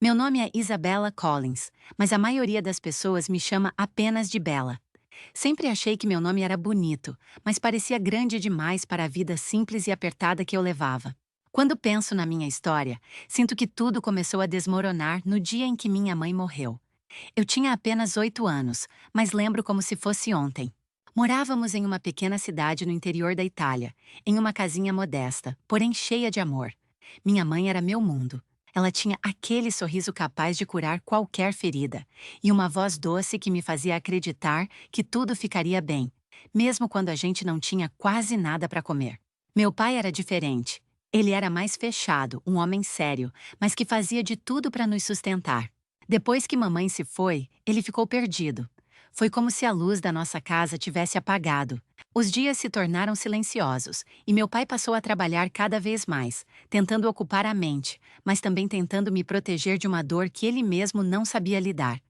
Meu nome é Isabella Collins, mas a maioria das pessoas me chama apenas de Bella. Sempre achei que meu nome era bonito, mas parecia grande demais para a vida simples e apertada que eu levava. Quando penso na minha história, sinto que tudo começou a desmoronar no dia em que minha mãe morreu. Eu tinha apenas 8 anos, mas lembro como se fosse ontem. Morávamos em uma pequena cidade no interior da Itália, em uma casinha modesta, porém cheia de amor. Minha mãe era meu mundo. Ela tinha aquele sorriso capaz de curar qualquer ferida, e uma voz doce que me fazia acreditar que tudo ficaria bem, mesmo quando a gente não tinha quase nada para comer. Meu pai era diferente. Ele era mais fechado, um homem sério, mas que fazia de tudo para nos sustentar. Depois que mamãe se foi, ele ficou perdido. Foi como se a luz da nossa casa tivesse apagado. Os dias se tornaram silenciosos, e meu pai passou a trabalhar cada vez mais, tentando ocupar a mente, mas também tentando me proteger de uma dor que ele mesmo não sabia lidar.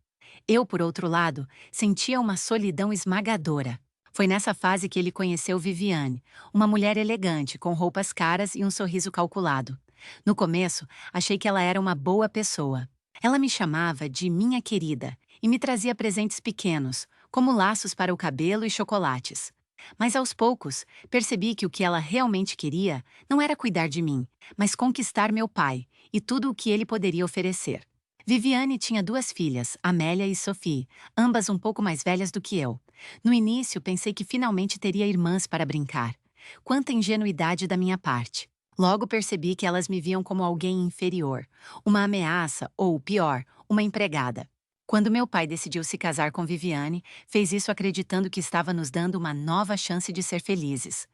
Eu, por outro lado, sentia uma solidão esmagadora. Foi nessa fase que ele conheceu Viviane, uma mulher elegante, com roupas caras e um sorriso calculado. No começo, achei que ela era uma boa pessoa. Ela me chamava de minha querida e me trazia presentes pequenos, como laços para o cabelo e chocolates. Mas aos poucos, percebi que o que ela realmente queria não era cuidar de mim, mas conquistar meu pai e tudo o que ele poderia oferecer. Viviane tinha duas filhas, Amélia e Sophie, ambas um pouco mais velhas do que eu. No início, pensei que finalmente teria irmãs para brincar. Quanta ingenuidade da minha parte. Logo percebi que elas me viam como alguém inferior, uma ameaça ou, pior, uma empregada. Quando meu pai decidiu se casar com Viviane, fez isso acreditando que estava nos dando uma nova chance de ser felizes.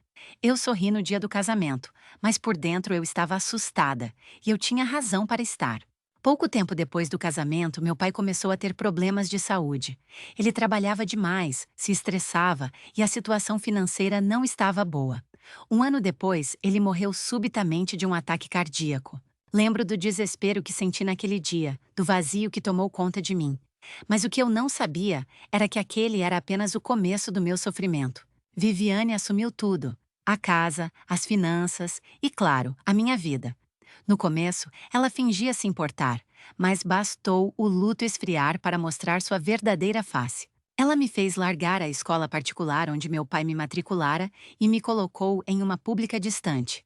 Eu sorri no dia do casamento, mas por dentro eu estava assustada, e eu tinha razão para estar. Pouco tempo depois do casamento, meu pai começou a ter problemas de saúde. Ele trabalhava demais, se estressava e a situação financeira não estava boa. Um ano depois, ele morreu subitamente de um ataque cardíaco. Lembro do desespero que senti naquele dia, do vazio que tomou conta de mim. Mas o que eu não sabia era que aquele era apenas o começo do meu sofrimento. Viviane assumiu tudo: a casa, as finanças e, claro, a minha vida. No começo, ela fingia se importar, mas bastou o luto esfriar para mostrar sua verdadeira face. Ela me fez largar a escola particular onde meu pai me matriculara e me colocou em uma pública distante.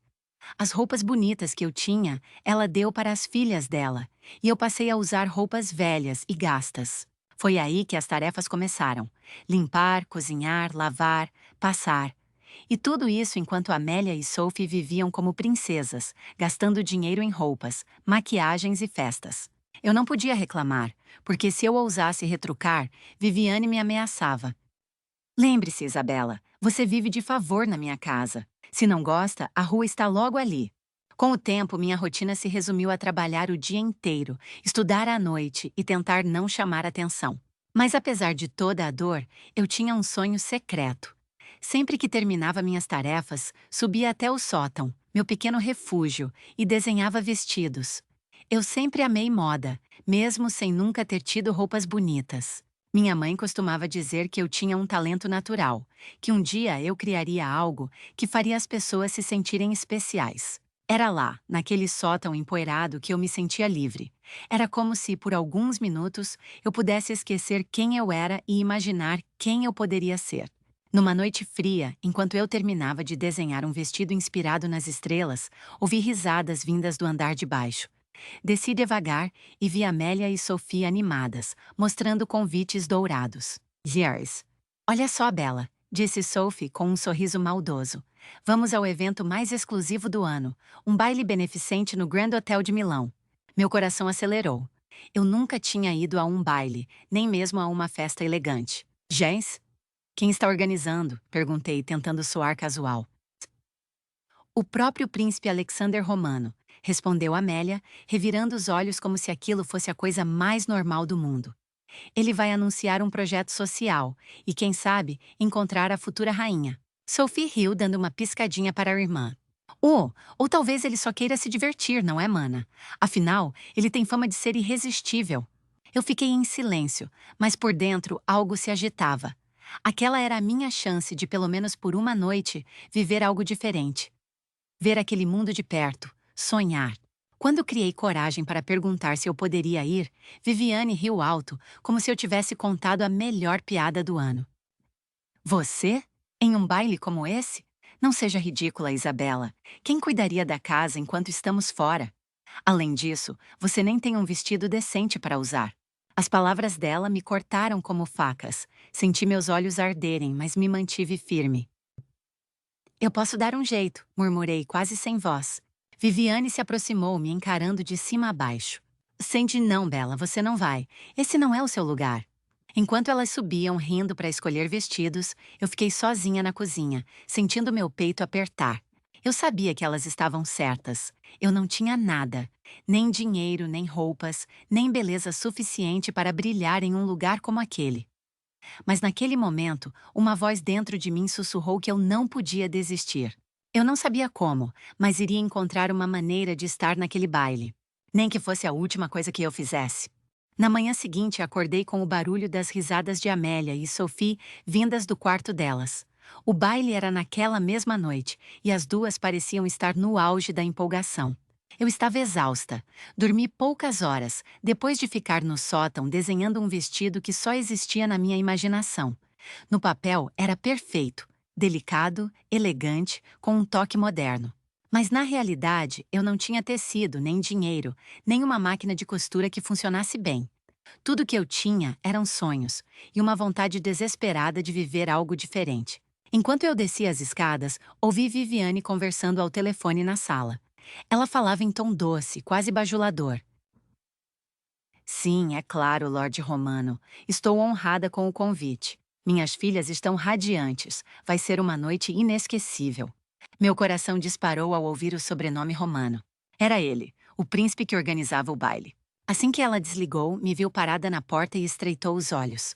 As roupas bonitas que eu tinha, ela deu para as filhas dela, e eu passei a usar roupas velhas e gastas. Foi aí que as tarefas começaram: limpar, cozinhar, lavar, passar. E tudo isso enquanto Amélia e Sophie viviam como princesas, gastando dinheiro em roupas, maquiagens e festas. Eu não podia reclamar, porque se eu ousasse retrucar, Viviane me ameaçava. Lembre-se, Isabela, você vive de favor na minha casa. Se não gosta, a rua está logo ali. Com o tempo, minha rotina se resumiu a trabalhar o dia inteiro, estudar à noite e tentar não chamar atenção. Mas apesar de toda a dor, eu tinha um sonho secreto. Sempre que terminava minhas tarefas, subia até o sótão, meu pequeno refúgio, e desenhava vestidos. Eu sempre amei moda, mesmo sem nunca ter tido roupas bonitas. Minha mãe costumava dizer que eu tinha um talento natural, que um dia eu criaria algo que faria as pessoas se sentirem especiais. Era lá, naquele sótão empoeirado, que eu me sentia livre. Era como se, por alguns minutos, eu pudesse esquecer quem eu era e imaginar quem eu poderia ser. Numa noite fria, enquanto eu terminava de desenhar um vestido inspirado nas estrelas, ouvi risadas vindas do andar de baixo. Desci devagar e vi Amélia e Sofia animadas, mostrando convites dourados. Years. Olha só, Bella, disse Sophie com um sorriso maldoso. Vamos ao evento mais exclusivo do ano, um baile beneficente no Grand Hotel de Milão. Meu coração acelerou. Eu nunca tinha ido a um baile, nem mesmo a uma festa elegante. Jens? Quem está organizando? Perguntei, tentando soar casual. O próprio príncipe Alexander Romano, respondeu Amélia, revirando os olhos como se aquilo fosse a coisa mais normal do mundo. Ele vai anunciar um projeto social e, quem sabe, encontrar a futura rainha. Sophie riu, dando uma piscadinha para a irmã. Oh, ou talvez ele só queira se divertir, não é, mana? Afinal, ele tem fama de ser irresistível. Eu fiquei em silêncio, mas por dentro algo se agitava. Aquela era a minha chance de, pelo menos por uma noite, viver algo diferente. Ver aquele mundo de perto, sonhar. Quando criei coragem para perguntar se eu poderia ir, Viviane riu alto, como se eu tivesse contado a melhor piada do ano. Você? Em um baile como esse? Não seja ridícula, Isabela. Quem cuidaria da casa enquanto estamos fora? Além disso, você nem tem um vestido decente para usar. As palavras dela me cortaram como facas. Senti meus olhos arderem, mas me mantive firme. Eu posso dar um jeito, murmurei quase sem voz. Viviane se aproximou, me encarando de cima a baixo. Sente não, Bela, você não vai. Esse não é o seu lugar. Enquanto elas subiam rindo para escolher vestidos, eu fiquei sozinha na cozinha, sentindo meu peito apertar. Eu sabia que elas estavam certas. Eu não tinha nada. Nem dinheiro, nem roupas, nem beleza suficiente para brilhar em um lugar como aquele. Mas naquele momento, uma voz dentro de mim sussurrou que eu não podia desistir. Eu não sabia como, mas iria encontrar uma maneira de estar naquele baile. Nem que fosse a última coisa que eu fizesse. Na manhã seguinte, acordei com o barulho das risadas de Amélia e Sophie vindas do quarto delas. O baile era naquela mesma noite, e as duas pareciam estar no auge da empolgação. Eu estava exausta. Dormi poucas horas, depois de ficar no sótão desenhando um vestido que só existia na minha imaginação. No papel era perfeito, delicado, elegante, com um toque moderno. Mas na realidade, eu não tinha tecido, nem dinheiro, nem uma máquina de costura que funcionasse bem. Tudo que eu tinha eram sonhos e uma vontade desesperada de viver algo diferente. Enquanto eu descia as escadas, ouvi Viviane conversando ao telefone na sala. Ela falava em tom doce, quase bajulador. Sim, é claro, Lorde Romano. Estou honrada com o convite. Minhas filhas estão radiantes. Vai ser uma noite inesquecível. Meu coração disparou ao ouvir o sobrenome Romano. Era ele, o príncipe que organizava o baile. Assim que ela desligou, me viu parada na porta e estreitou os olhos.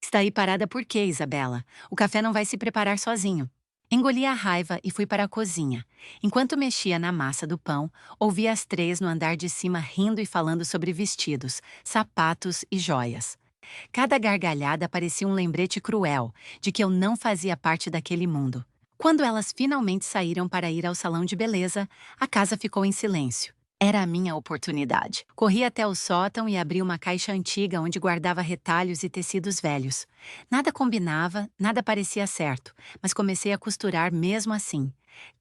Está aí parada por quê, Isabela? O café não vai se preparar sozinho. Engoli a raiva e fui para a cozinha. Enquanto mexia na massa do pão, ouvi as três no andar de cima rindo e falando sobre vestidos, sapatos e joias. Cada gargalhada parecia um lembrete cruel de que eu não fazia parte daquele mundo. Quando elas finalmente saíram para ir ao salão de beleza, a casa ficou em silêncio. Era a minha oportunidade. Corri até o sótão e abri uma caixa antiga onde guardava retalhos e tecidos velhos. Nada combinava, nada parecia certo, mas comecei a costurar mesmo assim.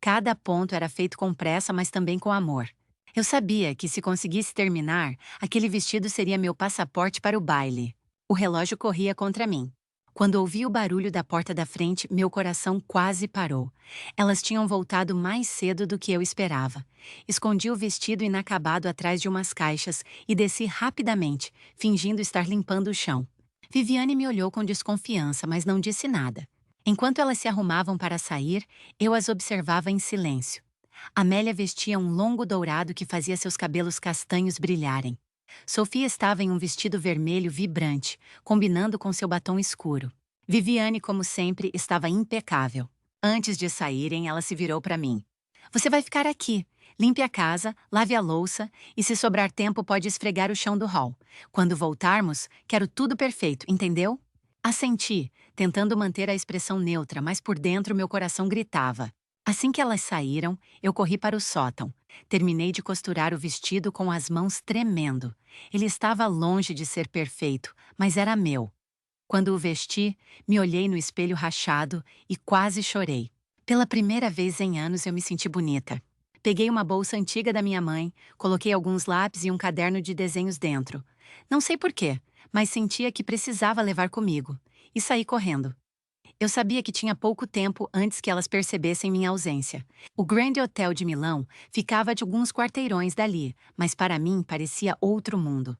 Cada ponto era feito com pressa, mas também com amor. Eu sabia que se conseguisse terminar, aquele vestido seria meu passaporte para o baile. O relógio corria contra mim. Quando ouvi o barulho da porta da frente, meu coração quase parou. Elas tinham voltado mais cedo do que eu esperava. Escondi o vestido inacabado atrás de umas caixas e desci rapidamente, fingindo estar limpando o chão. Viviane me olhou com desconfiança, mas não disse nada. Enquanto elas se arrumavam para sair, eu as observava em silêncio. Amélia vestia um longo dourado que fazia seus cabelos castanhos brilharem. Sofia estava em um vestido vermelho vibrante, combinando com seu batom escuro. Viviane, como sempre, estava impecável. Antes de saírem, ela se virou para mim. Você vai ficar aqui. Limpe a casa, lave a louça e, se sobrar tempo, pode esfregar o chão do hall. Quando voltarmos, quero tudo perfeito, entendeu? Assenti, tentando manter a expressão neutra, mas por dentro meu coração gritava. Assim que elas saíram, eu corri para o sótão. Terminei de costurar o vestido com as mãos tremendo. Ele estava longe de ser perfeito, mas era meu. Quando o vesti, me olhei no espelho rachado e quase chorei. Pela primeira vez em anos eu me senti bonita. Peguei uma bolsa antiga da minha mãe, coloquei alguns lápis e um caderno de desenhos dentro. Não sei porquê, mas sentia que precisava levar comigo. E saí correndo. Eu sabia que tinha pouco tempo antes que elas percebessem minha ausência. O Grand Hotel de Milão ficava de alguns quarteirões dali, mas para mim parecia outro mundo.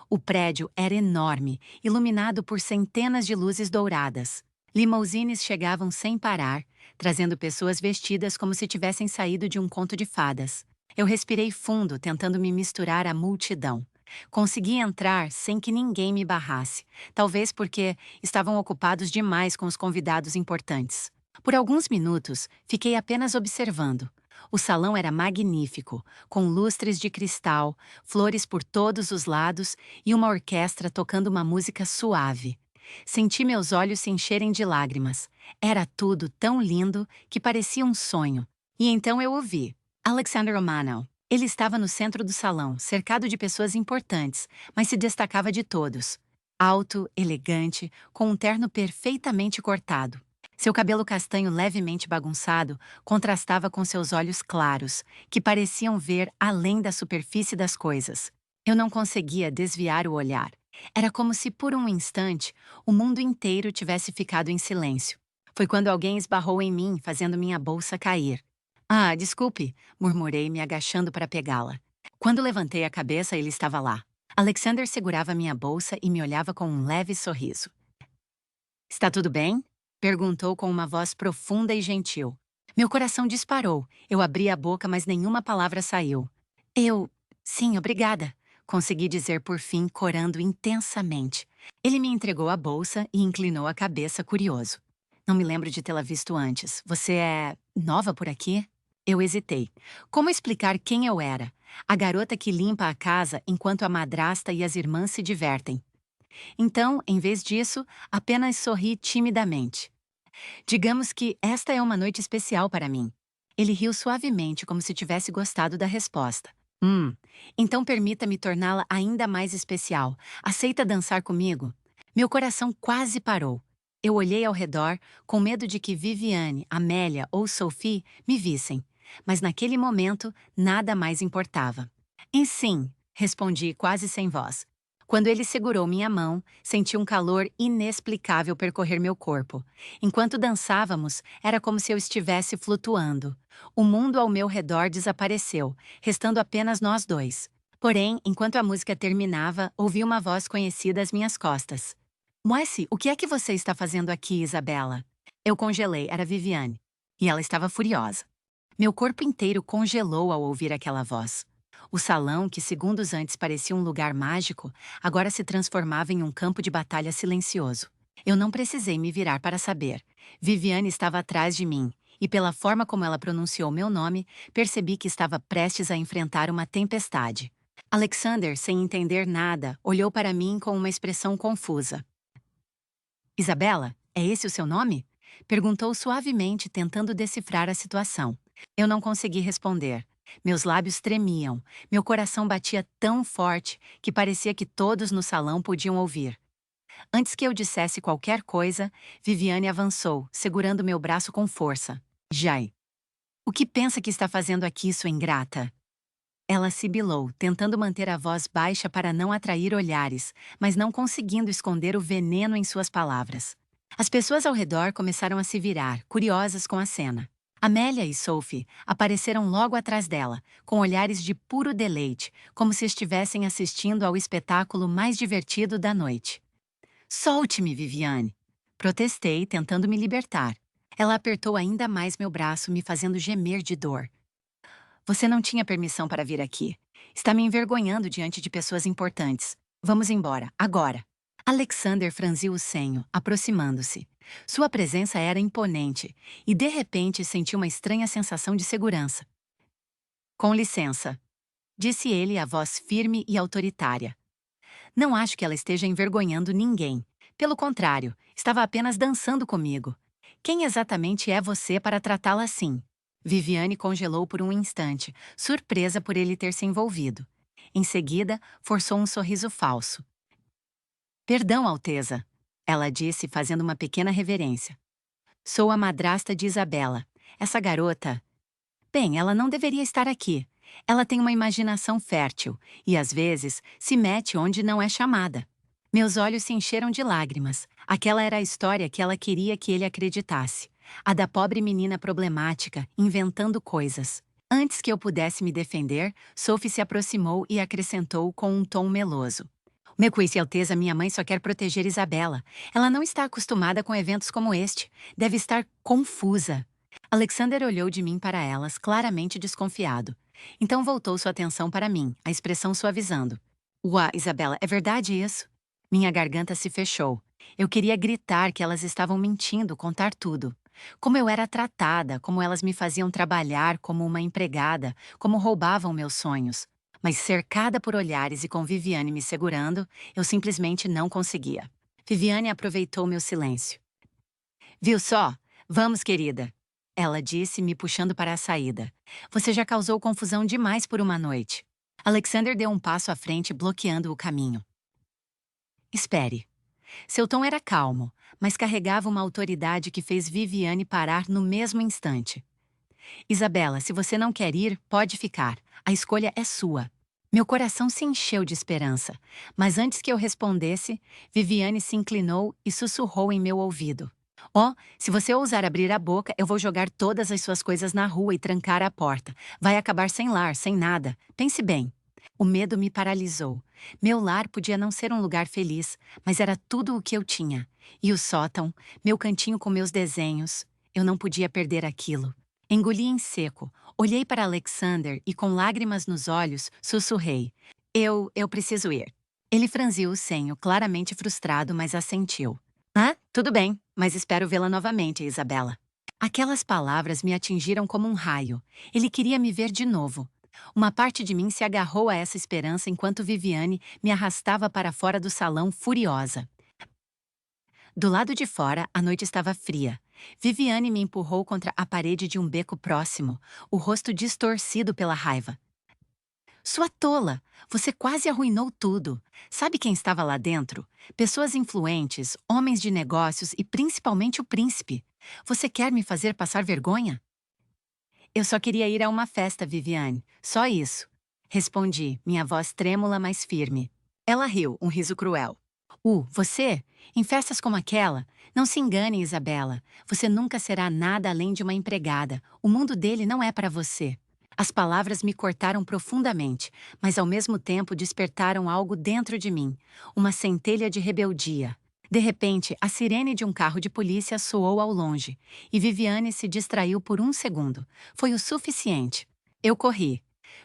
O prédio era enorme, iluminado por centenas de luzes douradas. Limousines chegavam sem parar, trazendo pessoas vestidas como se tivessem saído de um conto de fadas. Eu respirei fundo, tentando me misturar à multidão. Consegui entrar sem que ninguém me barrasse, talvez porque estavam ocupados demais com os convidados importantes. Por alguns minutos, fiquei apenas observando. O salão era magnífico, com lustres de cristal, flores por todos os lados e uma orquestra tocando uma música suave. Senti meus olhos se encherem de lágrimas. Era tudo tão lindo que parecia um sonho. E então eu ouvi: Alexander Romano. Ele estava no centro do salão, cercado de pessoas importantes, mas se destacava de todos. Alto, elegante, com um terno perfeitamente cortado. Seu cabelo castanho levemente bagunçado contrastava com seus olhos claros, que pareciam ver além da superfície das coisas. Eu não conseguia desviar o olhar. Era como se, por um instante, o mundo inteiro tivesse ficado em silêncio. Foi quando alguém esbarrou em mim, fazendo minha bolsa cair. Ah, desculpe, murmurei, me agachando para pegá-la. Quando levantei a cabeça, ele estava lá. Alexander segurava minha bolsa e me olhava com um leve sorriso. Está tudo bem? Perguntou com uma voz profunda e gentil. Meu coração disparou. Eu abri a boca, mas nenhuma palavra saiu. Eu. Sim, obrigada. Consegui dizer por fim, corando intensamente. Ele me entregou a bolsa e inclinou a cabeça, curioso. Não me lembro de tê-la visto antes. Você é nova por aqui? Eu hesitei. Como explicar quem eu era? A garota que limpa a casa enquanto a madrasta e as irmãs se divertem. Então, em vez disso, apenas sorri timidamente. Digamos que esta é uma noite especial para mim. Ele riu suavemente, como se tivesse gostado da resposta. Então permita-me torná-la ainda mais especial. Aceita dançar comigo? Meu coração quase parou. Eu olhei ao redor, com medo de que Viviane, Amélia ou Sophie me vissem. Mas naquele momento, nada mais importava. E sim, respondi quase sem voz. Quando ele segurou minha mão, senti um calor inexplicável percorrer meu corpo. Enquanto dançávamos, era como se eu estivesse flutuando. O mundo ao meu redor desapareceu, restando apenas nós dois. Porém, enquanto a música terminava, ouvi uma voz conhecida às minhas costas. Moesse, o que é que você está fazendo aqui, Isabela? Eu congelei, era Viviane. E ela estava furiosa. Meu corpo inteiro congelou ao ouvir aquela voz. O salão, que segundos antes parecia um lugar mágico, agora se transformava em um campo de batalha silencioso. Eu não precisei me virar para saber. Viviane estava atrás de mim, e pela forma como ela pronunciou meu nome, percebi que estava prestes a enfrentar uma tempestade. Alexander, sem entender nada, olhou para mim com uma expressão confusa. Isabela, é esse o seu nome? Perguntou suavemente, tentando decifrar a situação. Eu não consegui responder. Meus lábios tremiam, meu coração batia tão forte que parecia que todos no salão podiam ouvir. Antes que eu dissesse qualquer coisa, Viviane avançou, segurando meu braço com força. Jai. O que pensa que está fazendo aqui, sua ingrata? Ela sibilou, tentando manter a voz baixa para não atrair olhares, mas não conseguindo esconder o veneno em suas palavras. As pessoas ao redor começaram a se virar, curiosas com a cena. Amélia e Sophie apareceram logo atrás dela, com olhares de puro deleite, como se estivessem assistindo ao espetáculo mais divertido da noite. Solte-me, Viviane! Protestei, tentando me libertar. Ela apertou ainda mais meu braço, me fazendo gemer de dor. Você não tinha permissão para vir aqui. Está me envergonhando diante de pessoas importantes. Vamos embora, agora. Alexander franziu o senho, aproximando-se. Sua presença era imponente, e de repente senti uma estranha sensação de segurança. Com licença, disse ele, a voz firme e autoritária. Não acho que ela esteja envergonhando ninguém. Pelo contrário, estava apenas dançando comigo. Quem exatamente é você para tratá-la assim? Viviane congelou por um instante, surpresa por ele ter se envolvido. Em seguida, forçou um sorriso falso. Perdão, Alteza, ela disse, fazendo uma pequena reverência. Sou a madrasta de Isabela. Essa garota... Bem, ela não deveria estar aqui. Ela tem uma imaginação fértil e, às vezes, se mete onde não é chamada. Meus olhos se encheram de lágrimas. Aquela era a história que ela queria que ele acreditasse. A da pobre menina problemática, inventando coisas. Antes que eu pudesse me defender, Sophie se aproximou e acrescentou com um tom meloso. Meu Cuice Alteza, minha mãe só quer proteger Isabela. Ela não está acostumada com eventos como este. Deve estar confusa. Alexander olhou de mim para elas, claramente desconfiado. Então voltou sua atenção para mim, a expressão suavizando. Uá, Isabela, é verdade isso? Minha garganta se fechou. Eu queria gritar que elas estavam mentindo, contar tudo. Como eu era tratada, como elas me faziam trabalhar como uma empregada, como roubavam meus sonhos. Mas cercada por olhares e com Viviane me segurando, eu simplesmente não conseguia. Viviane aproveitou meu silêncio. Viu só? Vamos, querida. ela disse, me puxando para a saída. Você já causou confusão demais por uma noite. Alexander deu um passo à frente, bloqueando o caminho. Espere. Seu tom era calmo, mas carregava uma autoridade que fez Viviane parar no mesmo instante. Isabela, se você não quer ir, pode ficar. A escolha é sua. Meu coração se encheu de esperança, mas antes que eu respondesse, Viviane se inclinou e sussurrou em meu ouvido. Oh, se você ousar abrir a boca, eu vou jogar todas as suas coisas na rua e trancar a porta. Vai acabar sem lar, sem nada. Pense bem. O medo me paralisou. Meu lar podia não ser um lugar feliz, mas era tudo o que eu tinha. E o sótão, meu cantinho com meus desenhos. Eu não podia perder aquilo. Engoli em seco, olhei para Alexander e, com lágrimas nos olhos, sussurrei. Eu preciso ir. Ele franziu o senho, claramente frustrado, mas assentiu. Ah, tudo bem, mas espero vê-la novamente, Isabela. Aquelas palavras me atingiram como um raio. Ele queria me ver de novo. Uma parte de mim se agarrou a essa esperança enquanto Viviane me arrastava para fora do salão furiosa. Do lado de fora, a noite estava fria. Viviane me empurrou contra a parede de um beco próximo, o rosto distorcido pela raiva. Sua tola! Você quase arruinou tudo. Sabe quem estava lá dentro? Pessoas influentes, homens de negócios e principalmente o príncipe. Você quer me fazer passar vergonha? Eu só queria ir a uma festa, Viviane. Só isso. Respondi, minha voz trêmula, mas firme. Ela riu, um riso cruel. Você? Em festas como aquela? Não se engane, Isabela. Você nunca será nada além de uma empregada. O mundo dele não é para você. As palavras me cortaram profundamente, mas ao mesmo tempo despertaram algo dentro de mim. Uma centelha de rebeldia. De repente, a sirene de um carro de polícia soou ao longe, e Viviane se distraiu por um segundo. Foi o suficiente. Eu corri.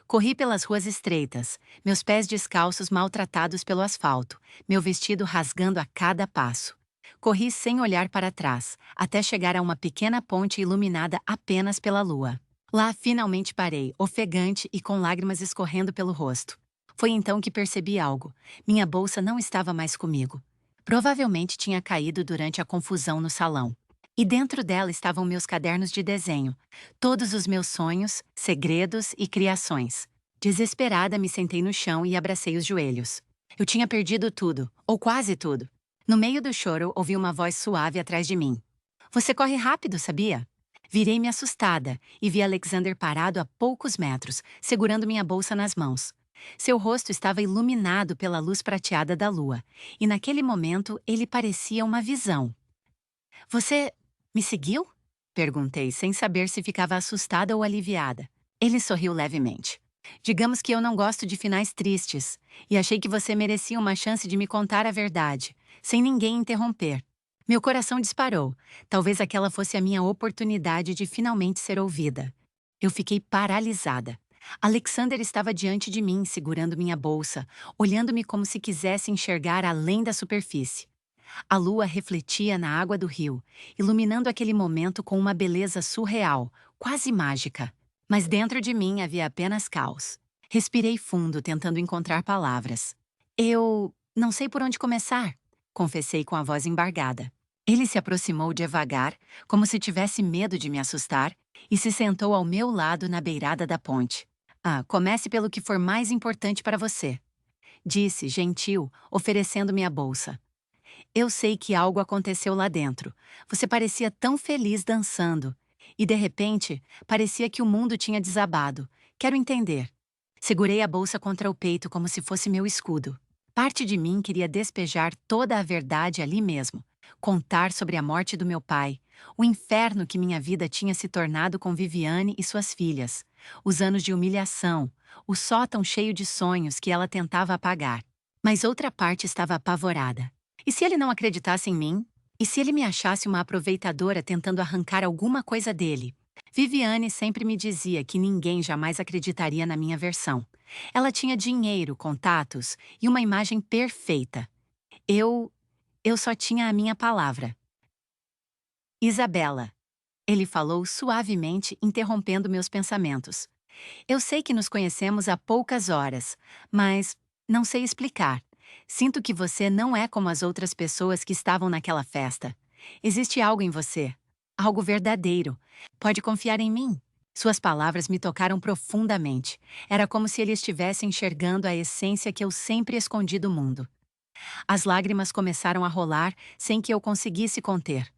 Corri pelas ruas estreitas, meus pés descalços maltratados pelo asfalto, meu vestido rasgando a cada passo. Corri sem olhar para trás, até chegar a uma pequena ponte iluminada apenas pela lua. Lá finalmente parei, ofegante e com lágrimas escorrendo pelo rosto. Foi então que percebi algo. Minha bolsa não estava mais comigo. Provavelmente tinha caído durante a confusão no salão. E dentro dela estavam meus cadernos de desenho, todos os meus sonhos, segredos e criações. Desesperada, me sentei no chão e abracei os joelhos. Eu tinha perdido tudo, ou quase tudo. No meio do choro, ouvi uma voz suave atrás de mim. Você corre rápido, sabia? Virei-me assustada e vi Alexander parado a poucos metros, segurando minha bolsa nas mãos. Seu rosto estava iluminado pela luz prateada da lua, e naquele momento ele parecia uma visão. Você me seguiu? Perguntei, sem saber se ficava assustada ou aliviada. Ele sorriu levemente. Digamos que eu não gosto de finais tristes, e achei que você merecia uma chance de me contar a verdade, sem ninguém interromper. Meu coração disparou. Talvez aquela fosse a minha oportunidade de finalmente ser ouvida. Eu fiquei paralisada. Alexander estava diante de mim, segurando minha bolsa, olhando-me como se quisesse enxergar além da superfície. A lua refletia na água do rio, iluminando aquele momento com uma beleza surreal, quase mágica. Mas dentro de mim havia apenas caos. Respirei fundo, tentando encontrar palavras. Eu não sei por onde começar, confessei com a voz embargada. Ele se aproximou devagar, como se tivesse medo de me assustar, e se sentou ao meu lado na beirada da ponte. Comece pelo que for mais importante para você, disse, gentil, oferecendo-me a bolsa. Eu sei que algo aconteceu lá dentro. Você parecia tão feliz dançando. E, de repente, parecia que o mundo tinha desabado. Quero entender. Segurei a bolsa contra o peito como se fosse meu escudo. Parte de mim queria despejar toda a verdade ali mesmo. Contar sobre a morte do meu pai, o inferno que minha vida tinha se tornado com Viviane e suas filhas, os anos de humilhação, o sótão cheio de sonhos que ela tentava apagar. Mas outra parte estava apavorada. E se ele não acreditasse em mim? E se ele me achasse uma aproveitadora tentando arrancar alguma coisa dele? Viviane sempre me dizia que ninguém jamais acreditaria na minha versão. Ela tinha dinheiro, contatos e uma imagem perfeita. Eu só tinha a minha palavra. Isabela. Ele falou suavemente, interrompendo meus pensamentos. Eu sei que nos conhecemos há poucas horas, mas não sei explicar. Sinto que você não é como as outras pessoas que estavam naquela festa. Existe algo em você. algo verdadeiro. Pode confiar em mim. Suas palavras me tocaram profundamente. Era como se ele estivesse enxergando a essência que eu sempre escondi do mundo. As lágrimas começaram a rolar sem que eu conseguisse conter.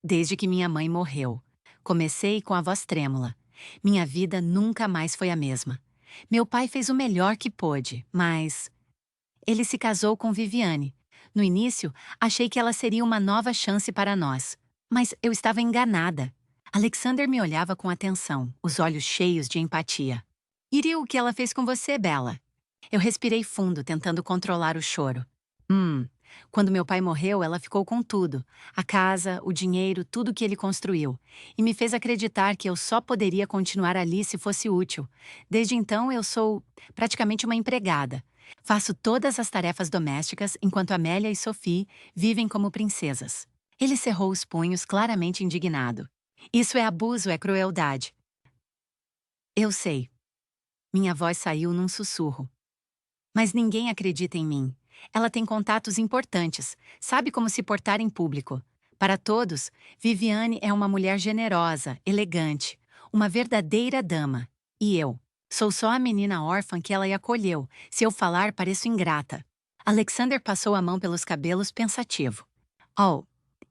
Desde que minha mãe morreu. Comecei com a voz trêmula. Minha vida nunca mais foi a mesma. Meu pai fez o melhor que pôde, mas ele se casou com Viviane. No início, achei que ela seria uma nova chance para nós. Mas eu estava enganada. Alexander me olhava com atenção, os olhos cheios de empatia. E o que ela fez com você, Bella? Eu respirei fundo, tentando controlar o choro. Hum. Quando meu pai morreu, ela ficou com tudo. A casa, o dinheiro, tudo que ele construiu. E me fez acreditar que eu só poderia continuar ali se fosse útil. Desde então, eu sou praticamente uma empregada. Faço todas as tarefas domésticas enquanto Amélia e Sophie vivem como princesas. Ele cerrou os punhos, claramente indignado. Isso é abuso, é crueldade. Eu sei. Minha voz saiu num sussurro. Mas ninguém acredita em mim. Ela tem contatos importantes, sabe como se portar em público. Para todos, Viviane é uma mulher generosa, elegante, uma verdadeira dama. E eu? Sou só a menina órfã que ela acolheu. Se eu falar, pareço ingrata. Alexander passou a mão pelos cabelos pensativo. Oh,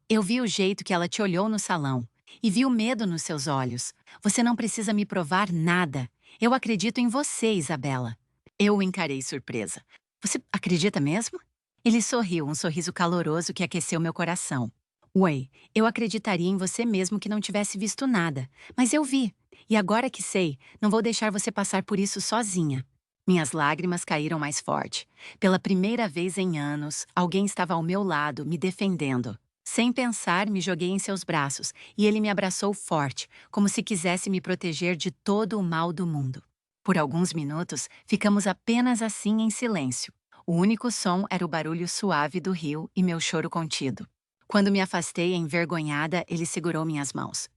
eu vi o jeito que ela te olhou no salão. E vi o medo nos seus olhos. Você não precisa me provar nada. Eu acredito em você, Isabela. Eu o encarei surpresa. Você acredita mesmo? Ele sorriu, um sorriso caloroso que aqueceu meu coração. Ué, eu acreditaria em você mesmo que não tivesse visto nada. Mas eu vi. E agora que sei, não vou deixar você passar por isso sozinha. Minhas lágrimas caíram mais forte. Pela primeira vez em anos, alguém estava ao meu lado, me defendendo. Sem pensar, me joguei em seus braços, e ele me abraçou forte, como se quisesse me proteger de todo o mal do mundo. Por alguns minutos, ficamos apenas assim em silêncio. O único som era o barulho suave do rio e meu choro contido. Quando me afastei envergonhada, ele segurou minhas mãos.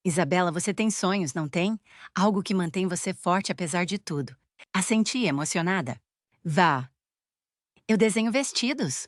Isabela, você tem sonhos, não tem? Algo que mantém você forte apesar de tudo. Assenti, emocionada. Vá. Eu desenho vestidos.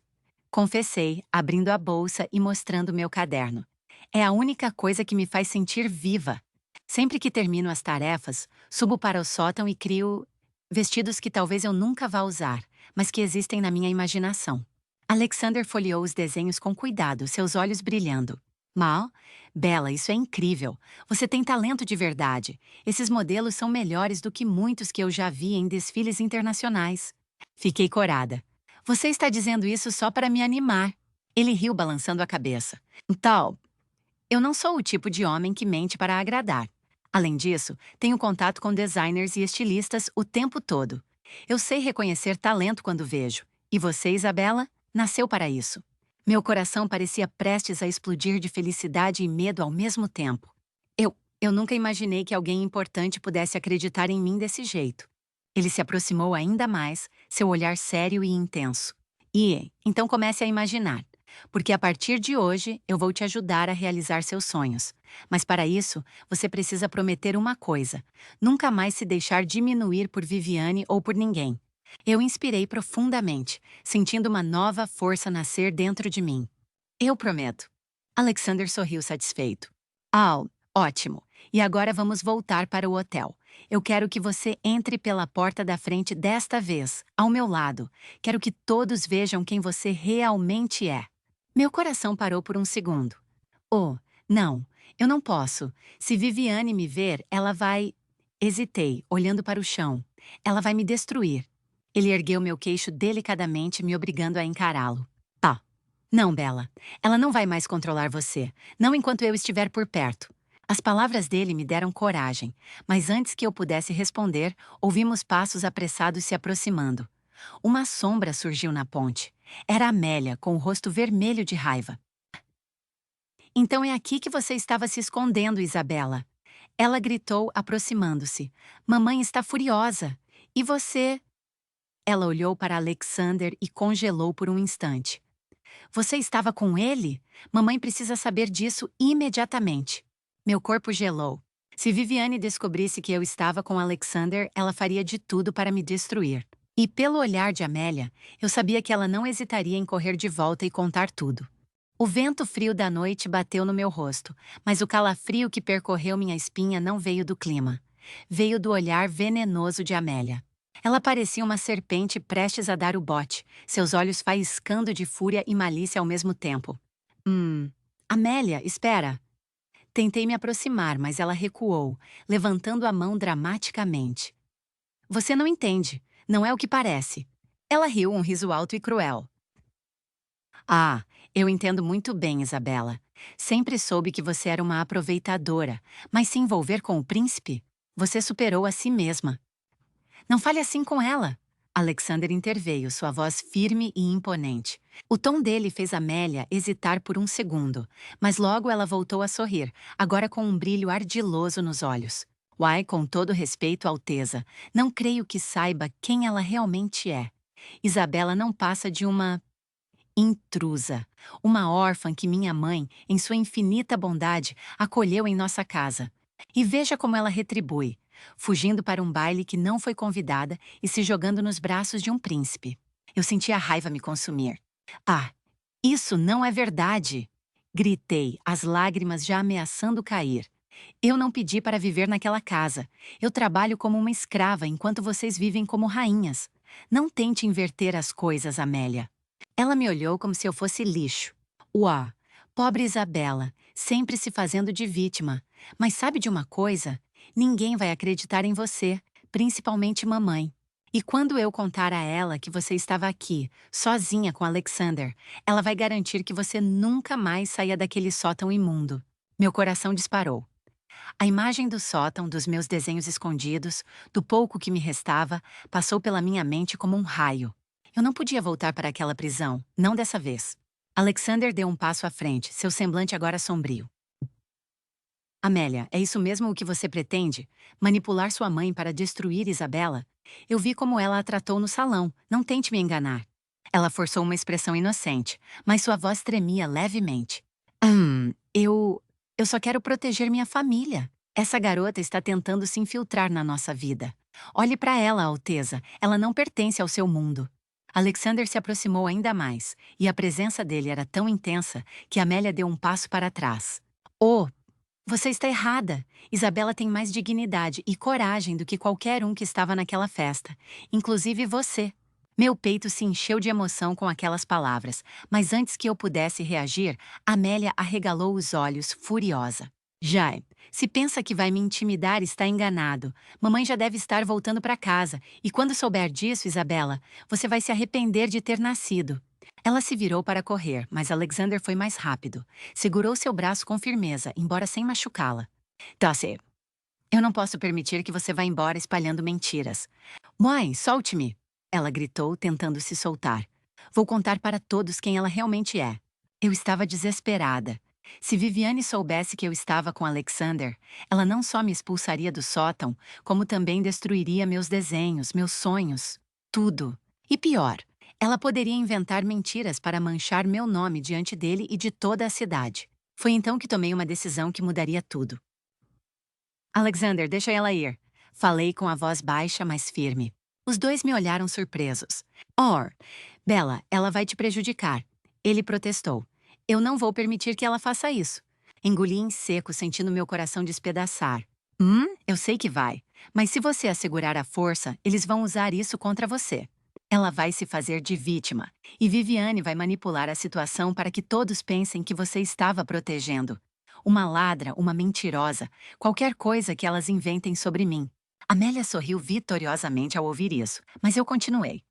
Confessei, abrindo a bolsa e mostrando meu caderno. É a única coisa que me faz sentir viva. Sempre que termino as tarefas, subo para o sótão e crio vestidos que talvez eu nunca vá usar, mas que existem na minha imaginação. Alexander folheou os desenhos com cuidado, seus olhos brilhando. Mal? Bela, isso é incrível. Você tem talento de verdade. Esses modelos são melhores do que muitos que eu já vi em desfiles internacionais. Fiquei corada. Você está dizendo isso só para me animar. Ele riu balançando a cabeça. Tal, eu não sou o tipo de homem que mente para agradar. Além disso, tenho contato com designers e estilistas o tempo todo. Eu sei reconhecer talento quando vejo. E você, Isabela, nasceu para isso. Meu coração parecia prestes a explodir de felicidade e medo ao mesmo tempo. Eu nunca imaginei que alguém importante pudesse acreditar em mim desse jeito. Ele se aproximou ainda mais, seu olhar sério e intenso. Então comece a imaginar. Porque a partir de hoje eu vou te ajudar a realizar seus sonhos. Mas para isso, você precisa prometer uma coisa: nunca mais se deixar diminuir por Viviane ou por ninguém. Eu inspirei profundamente, sentindo uma nova força nascer dentro de mim. Eu prometo. Alexander sorriu satisfeito. Ótimo. E agora vamos voltar para o hotel. Eu quero que você entre pela porta da frente desta vez, ao meu lado. Quero que todos vejam quem você realmente é. Meu coração parou por um segundo. Oh, não, eu não posso. Se Viviane me ver, ela vai... Hesitei, olhando para o chão. Ela vai me destruir. Ele ergueu meu queixo delicadamente, me obrigando a encará-lo. Tá. Não, Bella. Ela não vai mais controlar você. Não enquanto eu estiver por perto. As palavras dele me deram coragem, mas antes que eu pudesse responder, ouvimos passos apressados se aproximando. Uma sombra surgiu na ponte. Era Amélia, com o rosto vermelho de raiva. Então é aqui que você estava se escondendo, Isabela. Ela gritou, aproximando-se. Mamãe está furiosa. E você? Ela olhou para Alexander e congelou por um instante. Você estava com ele? Mamãe precisa saber disso imediatamente. Meu corpo gelou. Se Viviane descobrisse que eu estava com Alexander, ela faria de tudo para me destruir. E pelo olhar de Amélia, eu sabia que ela não hesitaria em correr de volta e contar tudo. O vento frio da noite bateu no meu rosto, mas o calafrio que percorreu minha espinha não veio do clima. Veio do olhar venenoso de Amélia. Ela parecia uma serpente prestes a dar o bote, seus olhos faiscando de fúria e malícia ao mesmo tempo. Amélia, espera! Tentei me aproximar, mas ela recuou, levantando a mão dramaticamente. Você não entende. Não é o que parece. Ela riu um riso alto e cruel. Ah, eu entendo muito bem, Isabela. Sempre soube que você era uma aproveitadora, mas se envolver com o príncipe? Você superou a si mesma. Não fale assim com ela. Alexander interveio, sua voz firme e imponente. O tom dele fez Amélia hesitar por um segundo, mas logo ela voltou a sorrir, agora com um brilho ardiloso nos olhos. Uai, com todo respeito, Alteza, não creio que saiba quem ela realmente é. Isabela não passa de uma intrusa, uma órfã que minha mãe, em sua infinita bondade, acolheu em nossa casa. E veja como ela retribui, fugindo para um baile que não foi convidada e se jogando nos braços de um príncipe. Eu senti a raiva me consumir. Ah, isso não é verdade! Gritei, as lágrimas já ameaçando cair. Eu não pedi para viver naquela casa. Eu trabalho como uma escrava enquanto vocês vivem como rainhas. Não tente inverter as coisas, Amélia. Ela me olhou como se eu fosse lixo. Uá, pobre Isabela, sempre se fazendo de vítima. Mas sabe de uma coisa? Ninguém vai acreditar em você, principalmente mamãe. E quando eu contar a ela que você estava aqui, sozinha com Alexander, ela vai garantir que você nunca mais saia daquele sótão imundo. Meu coração disparou. A imagem do sótão, dos meus desenhos escondidos, do pouco que me restava, passou pela minha mente como um raio. Eu não podia voltar para aquela prisão, não dessa vez. Alexander deu um passo à frente, seu semblante agora sombrio. Amélia, é isso mesmo o que você pretende? Manipular sua mãe para destruir Isabela? Eu vi como ela a tratou no salão, não tente me enganar. Ela forçou uma expressão inocente, mas sua voz tremia levemente. Eu. Eu só quero proteger minha família. Essa garota está tentando se infiltrar na nossa vida. Olhe para ela, Alteza. Ela não pertence ao seu mundo. Alexander se aproximou ainda mais, e a presença dele era tão intensa que Amélia deu um passo para trás. Oh, você está errada. Isabela tem mais dignidade e coragem do que qualquer um que estava naquela festa, inclusive você. Meu peito se encheu de emoção com aquelas palavras, mas antes que eu pudesse reagir, Amélia arregalou os olhos, furiosa. Jai, se pensa que vai me intimidar, está enganado. Mamãe já deve estar voltando para casa, e quando souber disso, Isabela, você vai se arrepender de ter nascido. Ela se virou para correr, mas Alexander foi mais rápido. Segurou seu braço com firmeza, embora sem machucá-la. Tassi, eu não posso permitir que você vá embora espalhando mentiras. Mãe, solte-me! Ela gritou, tentando se soltar. Vou contar para todos quem ela realmente é. Eu estava desesperada. Se Viviane soubesse que eu estava com Alexander, ela não só me expulsaria do sótão, como também destruiria meus desenhos, meus sonhos, tudo. E pior, ela poderia inventar mentiras para manchar meu nome diante dele e de toda a cidade. Foi então que tomei uma decisão que mudaria tudo. Alexander, deixa ela ir. Falei com a voz baixa, mas firme. Os dois me olharam surpresos. Or, Bella, ela vai te prejudicar. Ele protestou. Eu não vou permitir que ela faça isso. Engoli em seco, sentindo meu coração despedaçar. Eu sei que vai. Mas se você assegurar a força, eles vão usar isso contra você. Ela vai se fazer de vítima. E Viviane vai manipular a situação para que todos pensem que você estava protegendo. Uma ladra, uma mentirosa, qualquer coisa que elas inventem sobre mim. Amélia sorriu vitoriosamente ao ouvir isso, mas eu continuei.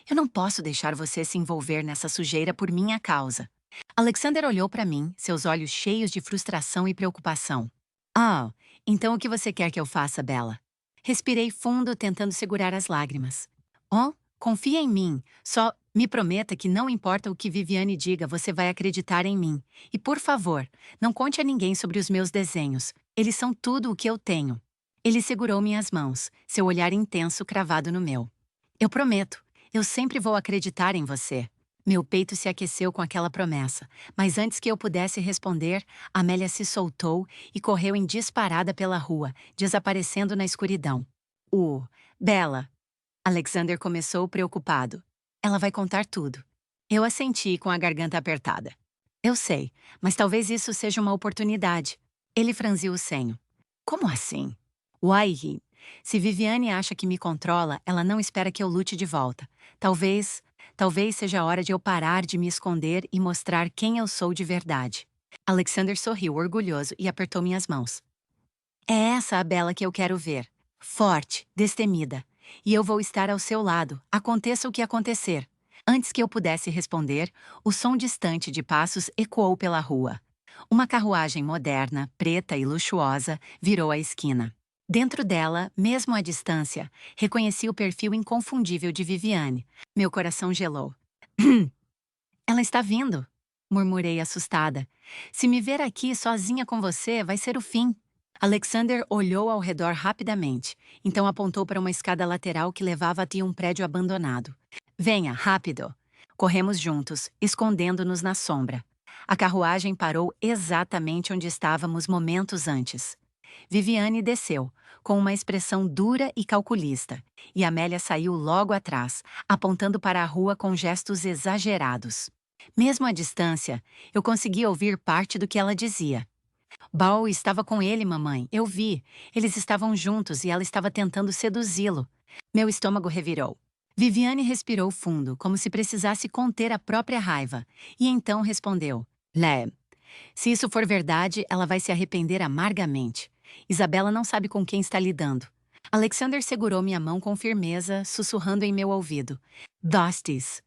Eu não posso deixar você se envolver nessa sujeira por minha causa. Alexander olhou para mim, seus olhos cheios de frustração e preocupação. Ah, então o que você quer que eu faça, Bella? Respirei fundo, tentando segurar as lágrimas. Oh, confia em mim. Só me prometa que não importa o que Viviane diga, você vai acreditar em mim. E por favor, não conte a ninguém sobre os meus desenhos. Eles são tudo o que eu tenho. Ele segurou minhas mãos, seu olhar intenso cravado no meu. Eu prometo, eu sempre vou acreditar em você. Meu peito se aqueceu com aquela promessa, mas antes que eu pudesse responder, Amélia se soltou e correu em disparada pela rua, desaparecendo na escuridão. Bella! Alexander começou preocupado. Ela vai contar tudo. Eu assenti com a garganta apertada. Eu sei, mas talvez isso seja uma oportunidade. Ele franziu o senho. Como assim? Uai, ri. Se Viviane acha que me controla, ela não espera que eu lute de volta. Talvez, talvez seja a hora de eu parar de me esconder e mostrar quem eu sou de verdade. Alexander sorriu orgulhoso e apertou minhas mãos. É essa a Bela que eu quero ver. Forte, destemida. E eu vou estar ao seu lado, aconteça o que acontecer. Antes que eu pudesse responder, o som distante de passos ecoou pela rua. Uma carruagem moderna, preta e luxuosa, virou a esquina. Dentro dela, mesmo à distância, reconheci o perfil inconfundível de Viviane. Meu coração gelou. Ela está vindo, murmurei assustada. Se me ver aqui sozinha com você, vai ser o fim. Alexander olhou ao redor rapidamente, então apontou para uma escada lateral que levava até um prédio abandonado. Venha, rápido! Corremos juntos, escondendo-nos na sombra. A carruagem parou exatamente onde estávamos momentos antes. Viviane desceu, com uma expressão dura e calculista, e Amélia saiu logo atrás, apontando para a rua com gestos exagerados. Mesmo à distância, eu conseguia ouvir parte do que ela dizia. Bao estava com ele, mamãe. Eu vi. Eles estavam juntos e ela estava tentando seduzi-lo. Meu estômago revirou. Viviane respirou fundo, como se precisasse conter a própria raiva, e então respondeu: Lé, se isso for verdade, ela vai se arrepender amargamente. Isabela não sabe com quem está lidando. Alexander segurou minha mão com firmeza, sussurrando em meu ouvido: Dostis.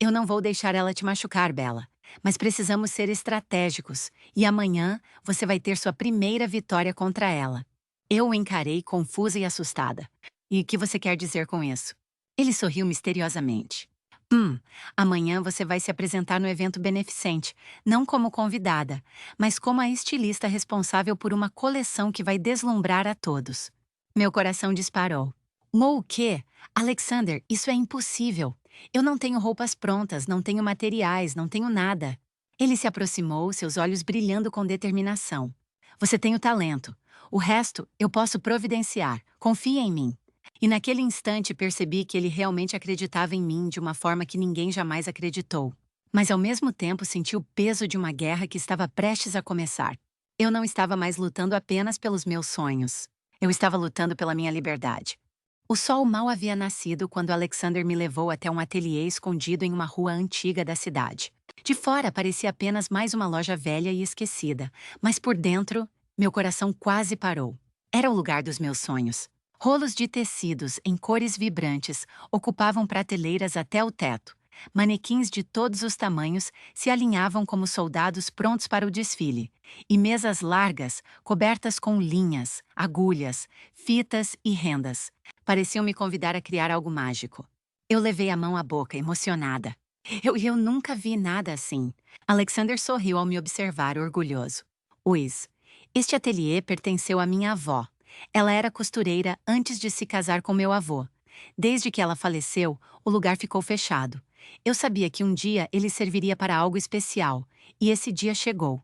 Eu não vou deixar ela te machucar, Bella. Mas precisamos ser estratégicos, e amanhã você vai ter sua primeira vitória contra ela. Eu o encarei confusa e assustada. E o que você quer dizer com isso? Ele sorriu misteriosamente. Amanhã você vai se apresentar no evento beneficente, não como convidada, mas como a estilista responsável por uma coleção que vai deslumbrar a todos. Meu coração disparou. O quê? Alexander, isso é impossível. Eu não tenho roupas prontas, não tenho materiais, não tenho nada. Ele se aproximou, seus olhos brilhando com determinação. Você tem o talento. O resto eu posso providenciar. Confia em mim. E naquele instante percebi que ele realmente acreditava em mim de uma forma que ninguém jamais acreditou. Mas ao mesmo tempo senti o peso de uma guerra que estava prestes a começar. Eu não estava mais lutando apenas pelos meus sonhos. Eu estava lutando pela minha liberdade. O sol mal havia nascido quando Alexander me levou até um ateliê escondido em uma rua antiga da cidade. De fora parecia apenas mais uma loja velha e esquecida, mas por dentro, meu coração quase parou. Era o lugar dos meus sonhos. Rolos de tecidos em cores vibrantes ocupavam prateleiras até o teto. Manequins de todos os tamanhos se alinhavam como soldados prontos para o desfile, e mesas largas, cobertas com linhas, agulhas, fitas e rendas, pareciam me convidar a criar algo mágico. Eu levei a mão à boca, emocionada. Eu nunca vi nada assim. Alexander sorriu ao me observar, orgulhoso. Uis, este ateliê pertenceu à minha avó. Ela era costureira antes de se casar com meu avô. Desde que ela faleceu, o lugar ficou fechado. Eu sabia que um dia ele serviria para algo especial, e esse dia chegou.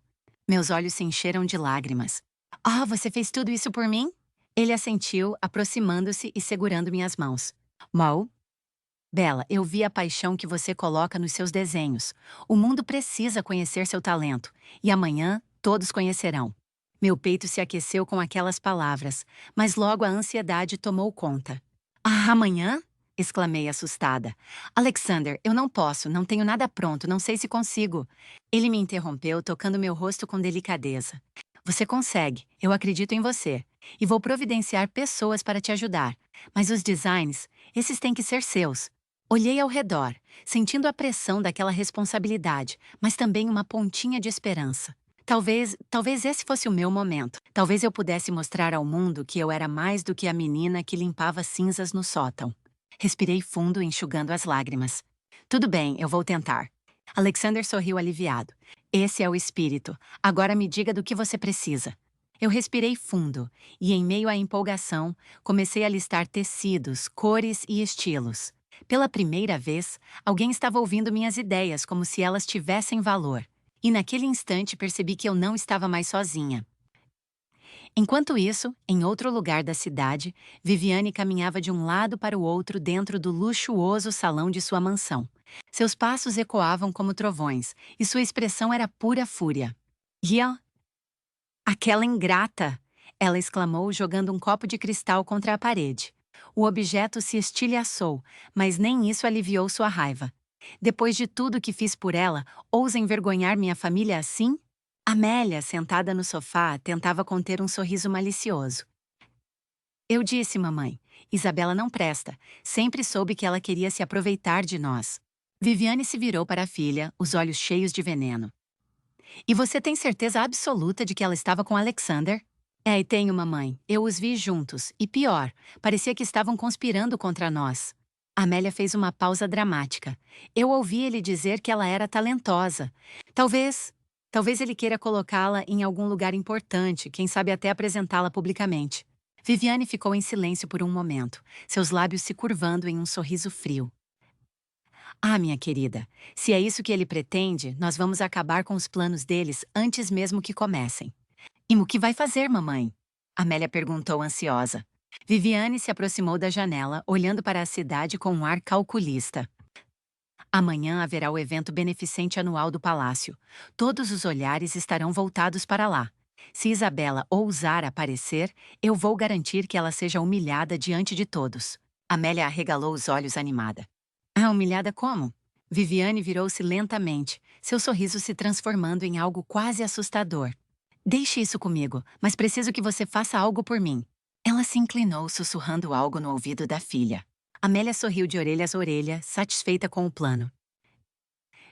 Meus olhos se encheram de lágrimas. Ah, você fez tudo isso por mim? Ele assentiu, aproximando-se e segurando minhas mãos. Mal? Bella, eu vi a paixão que você coloca nos seus desenhos. O mundo precisa conhecer seu talento, e amanhã todos conhecerão. Meu peito se aqueceu com aquelas palavras, mas logo a ansiedade tomou conta. Ah, amanhã? Exclamei assustada. Alexander, eu não posso, não tenho nada pronto, não sei se consigo. Ele me interrompeu, tocando meu rosto com delicadeza. Você consegue, eu acredito em você. E vou providenciar pessoas para te ajudar. Mas os designs, esses têm que ser seus. Olhei ao redor, sentindo a pressão daquela responsabilidade, mas também uma pontinha de esperança. Talvez esse fosse o meu momento. Talvez eu pudesse mostrar ao mundo que eu era mais do que a menina que limpava cinzas no sótão. Respirei fundo, enxugando as lágrimas. Tudo bem, eu vou tentar. Alexander sorriu aliviado. Esse é o espírito. Agora me diga do que você precisa. Eu respirei fundo e, em meio à empolgação, comecei a listar tecidos, cores e estilos. Pela primeira vez, alguém estava ouvindo minhas ideias como se elas tivessem valor. E naquele instante percebi que eu não estava mais sozinha. Enquanto isso, em outro lugar da cidade, Viviane caminhava de um lado para o outro dentro do luxuoso salão de sua mansão. Seus passos ecoavam como trovões, e sua expressão era pura fúria. Ria, aquela ingrata! Ela exclamou, jogando um copo de cristal contra a parede. O objeto se estilhaçou, mas nem isso aliviou sua raiva. Depois de tudo que fiz por ela, ousa envergonhar minha família assim? Amélia, sentada no sofá, tentava conter um sorriso malicioso. Eu disse, mamãe, Isabela não presta. Sempre soube que ela queria se aproveitar de nós. Viviane se virou para a filha, os olhos cheios de veneno. E você tem certeza absoluta de que ela estava com Alexander? É, e tenho, mamãe. Eu os vi juntos. E pior, parecia que estavam conspirando contra nós. Amélia fez uma pausa dramática. Eu ouvi ele dizer que ela era talentosa. Talvez. Talvez ele queira colocá-la em algum lugar importante, quem sabe até apresentá-la publicamente. Viviane ficou em silêncio por um momento, seus lábios se curvando em um sorriso frio. Ah, minha querida, se é isso que ele pretende, nós vamos acabar com os planos deles antes mesmo que comecem. E o que vai fazer, mamãe? Amélia perguntou ansiosa. Viviane se aproximou da janela, olhando para a cidade com um ar calculista. Amanhã haverá o evento beneficente anual do palácio. Todos os olhares estarão voltados para lá. Se Isabela ousar aparecer, eu vou garantir que ela seja humilhada diante de todos. Amélia arregalou os olhos animada. Ah, humilhada como? Viviane virou-se lentamente, seu sorriso se transformando em algo quase assustador. Deixe isso comigo, mas preciso que você faça algo por mim. Ela se inclinou, sussurrando algo no ouvido da filha. Amélia sorriu de orelhas a orelha, satisfeita com o plano.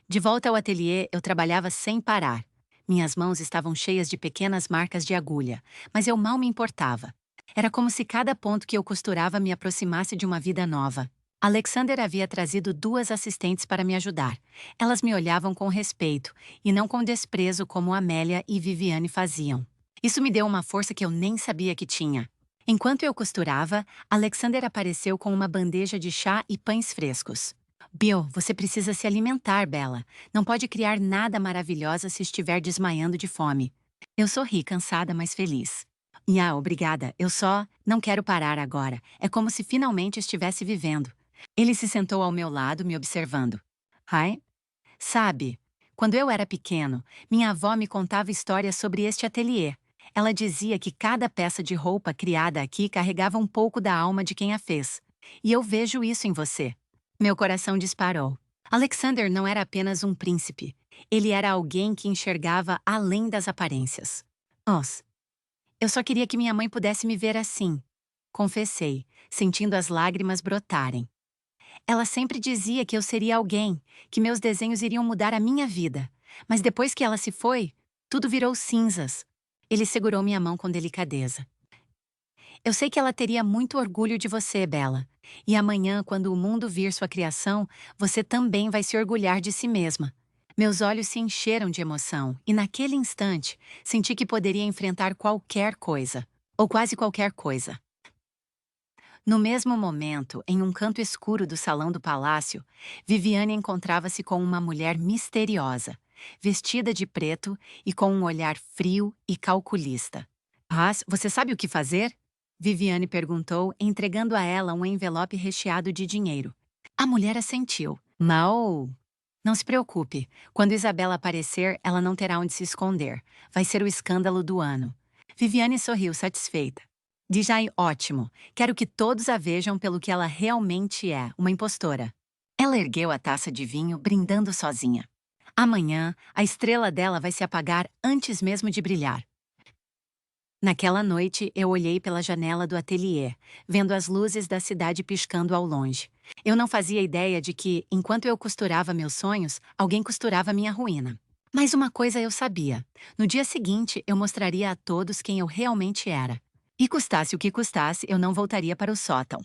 De volta ao ateliê, eu trabalhava sem parar. Minhas mãos estavam cheias de pequenas marcas de agulha, mas eu mal me importava. Era como se cada ponto que eu costurava me aproximasse de uma vida nova. Alexander havia trazido 2 assistentes para me ajudar. Elas me olhavam com respeito, e não com desprezo como Amélia e Viviane faziam. Isso me deu uma força que eu nem sabia que tinha. Enquanto eu costurava, Alexander apareceu com uma bandeja de chá e pães frescos. Bill, você precisa se alimentar, Bella. Não pode criar nada maravilhosa se estiver desmaiando de fome. Eu sorri, cansada, mas feliz. Obrigada. Eu só não quero parar agora. É como se finalmente estivesse vivendo. Ele se sentou ao meu lado, me observando. Ai, sabe, quando eu era pequeno, minha avó me contava histórias sobre este ateliê. Ela dizia que cada peça de roupa criada aqui carregava um pouco da alma de quem a fez. E eu vejo isso em você. Meu coração disparou. Alexander não era apenas um príncipe. Ele era alguém que enxergava além das aparências. Os, eu só queria que minha mãe pudesse me ver assim. Confessei, sentindo as lágrimas brotarem. Ela sempre dizia que eu seria alguém, que meus desenhos iriam mudar a minha vida. Mas depois que ela se foi, tudo virou cinzas. Ele segurou minha mão com delicadeza. Eu sei que ela teria muito orgulho de você, Bella. E amanhã, quando o mundo vir sua criação, você também vai se orgulhar de si mesma. Meus olhos se encheram de emoção, e naquele instante, senti que poderia enfrentar qualquer coisa. Ou quase qualquer coisa. No mesmo momento, em um canto escuro do salão do palácio, Viviane encontrava-se com uma mulher misteriosa, vestida de preto e com um olhar frio e calculista. Você sabe o que fazer? Viviane perguntou, entregando a ela um envelope recheado de dinheiro. A mulher assentiu. Não. Não se preocupe. Quando Isabela aparecer, ela não terá onde se esconder. Vai ser o escândalo do ano. Viviane sorriu satisfeita. Dijay, ótimo. Quero que todos a vejam pelo que ela realmente é, uma impostora. Ela ergueu a taça de vinho, brindando sozinha. Amanhã, a estrela dela vai se apagar antes mesmo de brilhar. Naquela noite, eu olhei pela janela do ateliê, vendo as luzes da cidade piscando ao longe. Eu não fazia ideia de que, enquanto eu costurava meus sonhos, alguém costurava minha ruína. Mas uma coisa eu sabia. No dia seguinte, eu mostraria a todos quem eu realmente era. E custasse o que custasse, eu não voltaria para o sótão.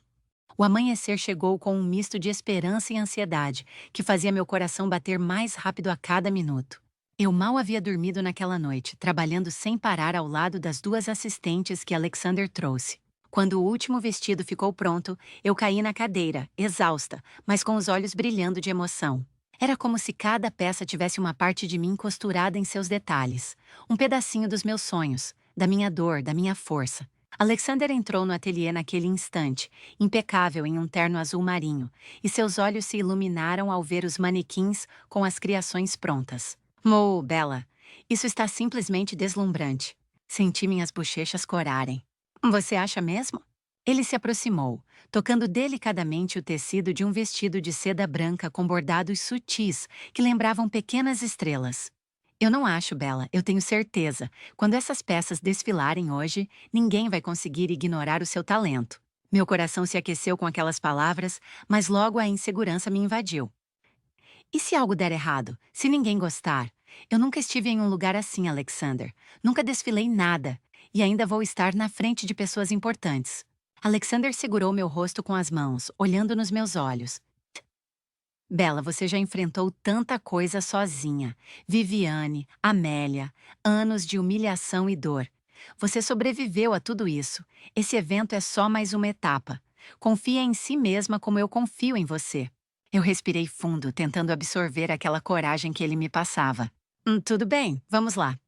O amanhecer chegou com um misto de esperança e ansiedade, que fazia meu coração bater mais rápido a cada minuto. Eu mal havia dormido naquela noite, trabalhando sem parar ao lado das 2 assistentes que Alexander trouxe. Quando o último vestido ficou pronto, eu caí na cadeira, exausta, mas com os olhos brilhando de emoção. Era como se cada peça tivesse uma parte de mim costurada em seus detalhes, um pedacinho dos meus sonhos, da minha dor, da minha força. Alexander entrou no ateliê naquele instante, impecável em um terno azul marinho, e seus olhos se iluminaram ao ver os manequins com as criações prontas. Bella, isso está simplesmente deslumbrante. Senti minhas bochechas corarem. Você acha mesmo? Ele se aproximou, tocando delicadamente o tecido de um vestido de seda branca com bordados sutis que lembravam pequenas estrelas. Eu não acho, Bella, eu tenho certeza. Quando essas peças desfilarem hoje, ninguém vai conseguir ignorar o seu talento. Meu coração se aqueceu com aquelas palavras, mas logo a insegurança me invadiu. E se algo der errado? Se ninguém gostar? Eu nunca estive em um lugar assim, Alexander. Nunca desfilei nada. E ainda vou estar na frente de pessoas importantes. Alexander segurou meu rosto com as mãos, olhando nos meus olhos. Bella, você já enfrentou tanta coisa sozinha. Viviane, Amélia, anos de humilhação e dor. Você sobreviveu a tudo isso. Esse evento é só mais uma etapa. Confia em si mesma como eu confio em você. Eu respirei fundo, tentando absorver aquela coragem que ele me passava. Tudo bem, vamos lá.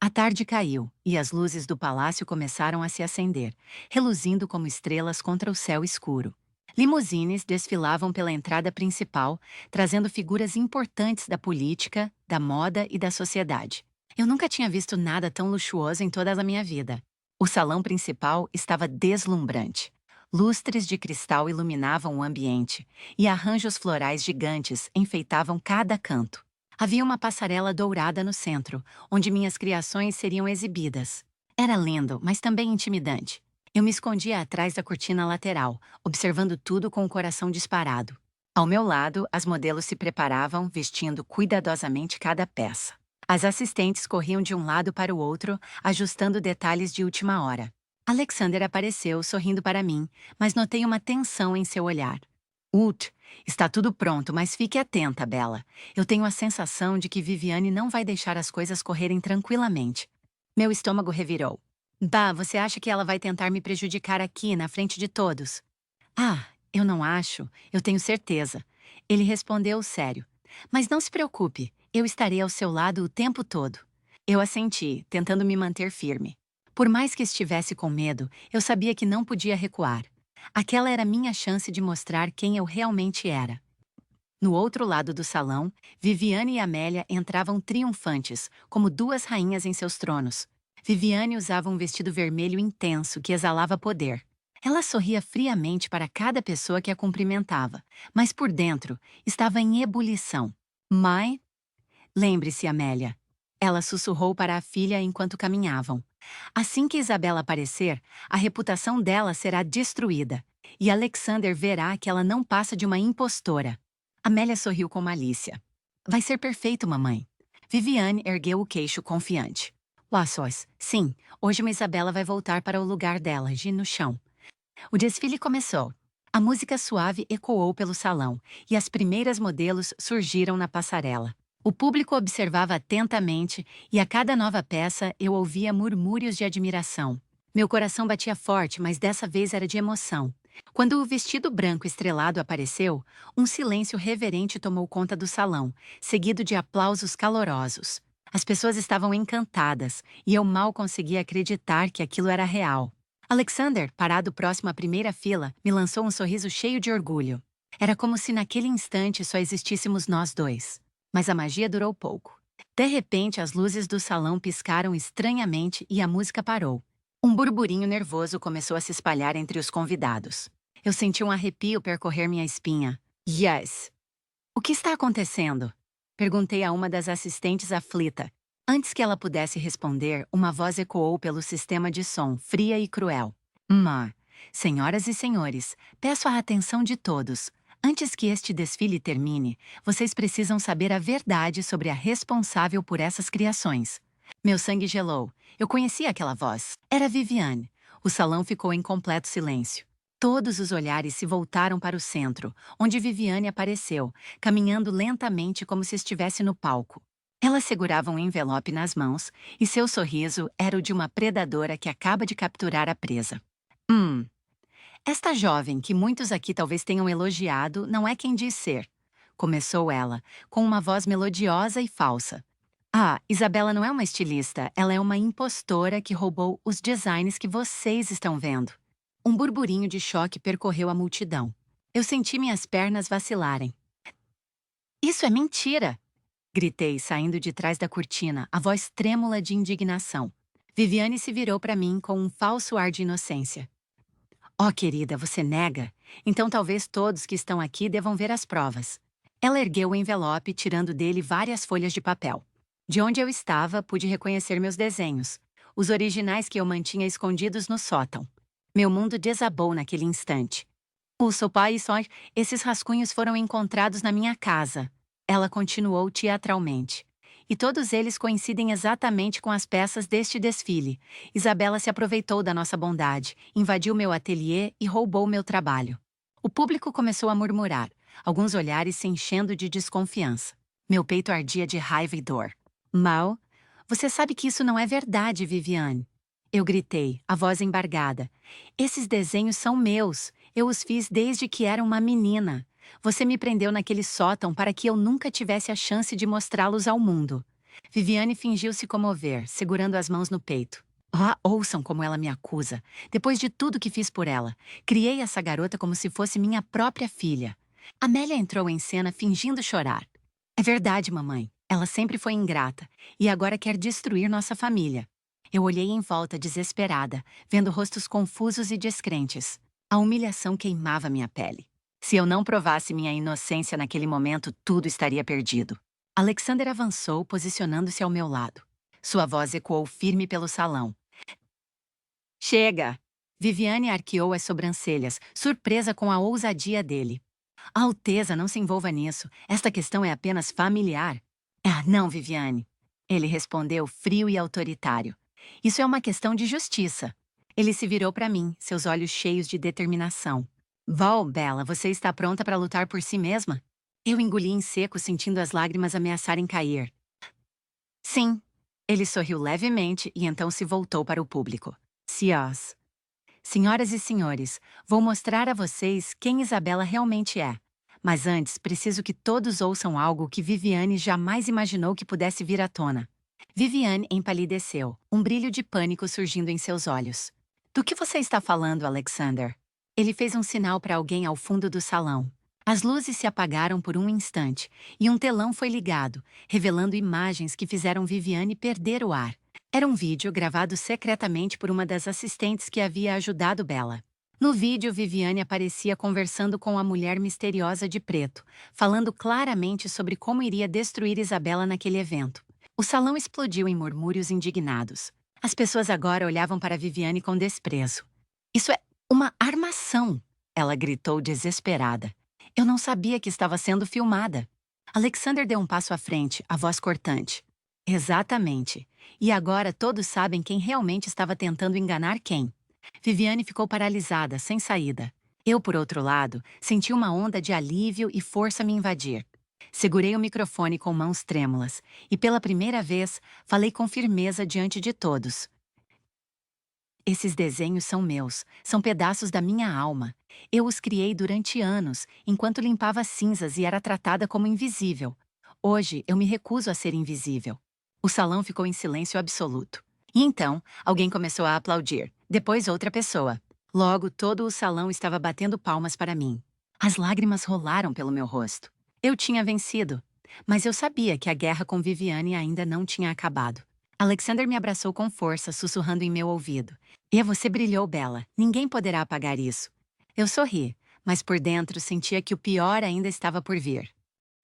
A tarde caiu, e as luzes do palácio começaram a se acender, reluzindo como estrelas contra o céu escuro. Limusines desfilavam pela entrada principal, trazendo figuras importantes da política, da moda e da sociedade. Eu nunca tinha visto nada tão luxuoso em toda a minha vida. O salão principal estava deslumbrante. Lustres de cristal iluminavam o ambiente, e arranjos florais gigantes enfeitavam cada canto. Havia uma passarela dourada no centro, onde minhas criações seriam exibidas. Era lindo, mas também intimidante. Eu me escondia atrás da cortina lateral, observando tudo com o coração disparado. Ao meu lado, as modelos se preparavam, vestindo cuidadosamente cada peça. As assistentes corriam de um lado para o outro, ajustando detalhes de última hora. Alexander apareceu, sorrindo para mim, mas notei uma tensão em seu olhar. Está tudo pronto, mas fique atenta, Bella. Eu tenho a sensação de que Viviane não vai deixar as coisas correrem tranquilamente. Meu estômago revirou. Bah, você acha que ela vai tentar me prejudicar aqui, na frente de todos? Ah, eu não acho, eu tenho certeza. Ele respondeu sério. Mas não se preocupe, eu estarei ao seu lado o tempo todo. Eu assenti, tentando me manter firme. Por mais que estivesse com medo, eu sabia que não podia recuar. Aquela era minha chance de mostrar quem eu realmente era. No outro lado do salão, Viviane e Amélia entravam triunfantes, como duas rainhas em seus tronos. Viviane usava um vestido vermelho intenso que exalava poder. Ela sorria friamente para cada pessoa que a cumprimentava, mas por dentro estava em ebulição. Mãe, lembre-se, Amélia. Ela sussurrou para a filha enquanto caminhavam. Assim que Isabela aparecer, a reputação dela será destruída, e Alexander verá que ela não passa de uma impostora. Amélia sorriu com malícia. Vai ser perfeito, mamãe. Viviane ergueu o queixo confiante. Laços, sim, hoje uma Isabela vai voltar para o lugar dela, no chão. O desfile começou. A música suave ecoou pelo salão, e as primeiras modelos surgiram na passarela. O público observava atentamente, e a cada nova peça eu ouvia murmúrios de admiração. Meu coração batia forte, mas dessa vez era de emoção. Quando o vestido branco estrelado apareceu, um silêncio reverente tomou conta do salão, seguido de aplausos calorosos. As pessoas estavam encantadas, e eu mal conseguia acreditar que aquilo era real. Alexander, parado próximo à primeira fila, me lançou um sorriso cheio de orgulho. Era como se naquele instante só existíssemos nós dois. Mas a magia durou pouco. De repente, as luzes do salão piscaram estranhamente e a música parou. Um burburinho nervoso começou a se espalhar entre os convidados. Eu senti um arrepio percorrer minha espinha. Yes! O que está acontecendo? Perguntei a uma das assistentes aflita. Antes que ela pudesse responder, uma voz ecoou pelo sistema de som, fria e cruel. Senhoras e senhores, peço a atenção de todos. Antes que este desfile termine, vocês precisam saber a verdade sobre a responsável por essas criações. Meu sangue gelou. Eu conhecia aquela voz. Era Viviane. O salão ficou em completo silêncio. Todos os olhares se voltaram para o centro, onde Viviane apareceu, caminhando lentamente como se estivesse no palco. Ela segurava um envelope nas mãos, e seu sorriso era o de uma predadora que acaba de capturar a presa. Esta jovem, que muitos aqui talvez tenham elogiado, não é quem diz ser. Começou ela, com uma voz melodiosa e falsa. Ah, Isabela não é uma estilista, ela é uma impostora que roubou os designs que vocês estão vendo. Um burburinho de choque percorreu a multidão. Eu senti minhas pernas vacilarem. Isso é mentira! Gritei, saindo de trás da cortina, a voz trêmula de indignação. Viviane se virou para mim com um falso ar de inocência. Oh, querida, você nega? Então talvez todos que estão aqui devam ver as provas. Ela ergueu o envelope, tirando dele várias folhas de papel. De onde eu estava, pude reconhecer meus desenhos, os originais que eu mantinha escondidos no sótão. Meu mundo desabou naquele instante. O seu pai e só esses rascunhos foram encontrados na minha casa. Ela continuou teatralmente. E todos eles coincidem exatamente com as peças deste desfile. Isabela se aproveitou da nossa bondade, invadiu meu ateliê e roubou meu trabalho. O público começou a murmurar, alguns olhares se enchendo de desconfiança. Meu peito ardia de raiva e dor. Mal, você sabe que isso não é verdade, Viviane. Eu gritei, a voz embargada. Esses desenhos são meus. Eu os fiz desde que era uma menina. Você me prendeu naquele sótão para que eu nunca tivesse a chance de mostrá-los ao mundo. Viviane fingiu se comover, segurando as mãos no peito. Ah, ouçam como ela me acusa. Depois de tudo que fiz por ela, criei essa garota como se fosse minha própria filha. Amélia entrou em cena fingindo chorar. É verdade, mamãe. Ela sempre foi ingrata e agora quer destruir nossa família. Eu olhei em volta desesperada, vendo rostos confusos e descrentes. A humilhação queimava minha pele. Se eu não provasse minha inocência naquele momento, tudo estaria perdido. Alexander avançou, posicionando-se ao meu lado. Sua voz ecoou firme pelo salão. Chega! Viviane arqueou as sobrancelhas, surpresa com a ousadia dele. Alteza, não se envolva nisso. Esta questão é apenas familiar. Ah, não, Viviane. Ele respondeu frio e autoritário. Isso é uma questão de justiça. Ele se virou para mim, seus olhos cheios de determinação. Val, Bella, você está pronta para lutar por si mesma? Eu engoli em seco, sentindo as lágrimas ameaçarem cair. Sim. Ele sorriu levemente e então se voltou para o público. Ciós. Senhoras e senhores, vou mostrar a vocês quem Isabela realmente é. Mas antes, preciso que todos ouçam algo que Viviane jamais imaginou que pudesse vir à tona. Viviane empalideceu, um brilho de pânico surgindo em seus olhos. Do que você está falando, Alexander? Ele fez um sinal para alguém ao fundo do salão. As luzes se apagaram por um instante e um telão foi ligado, revelando imagens que fizeram Viviane perder o ar. Era um vídeo gravado secretamente por uma das assistentes que havia ajudado Bella. No vídeo, Viviane aparecia conversando com a mulher misteriosa de preto, falando claramente sobre como iria destruir Isabela naquele evento. O salão explodiu em murmúrios indignados. As pessoas agora olhavam para Viviane com desprezo. Isso é uma armação! Ela gritou desesperada. Eu não sabia que estava sendo filmada. Alexander deu um passo à frente, a voz cortante. Exatamente. E agora todos sabem quem realmente estava tentando enganar quem. Viviane ficou paralisada, sem saída. Eu, por outro lado, senti uma onda de alívio e força me invadir. Segurei o microfone com mãos trêmulas e, pela primeira vez, falei com firmeza diante de todos. Esses desenhos são meus, são pedaços da minha alma. Eu os criei durante anos, enquanto limpava cinzas e era tratada como invisível. Hoje, eu me recuso a ser invisível. O salão ficou em silêncio absoluto. E então, alguém começou a aplaudir, depois outra pessoa. Logo, todo o salão estava batendo palmas para mim. As lágrimas rolaram pelo meu rosto. Eu tinha vencido, mas eu sabia que a guerra com Viviane ainda não tinha acabado. Alexander me abraçou com força, sussurrando em meu ouvido. E você brilhou, Bella. Ninguém poderá apagar isso. Eu sorri, mas por dentro sentia que o pior ainda estava por vir.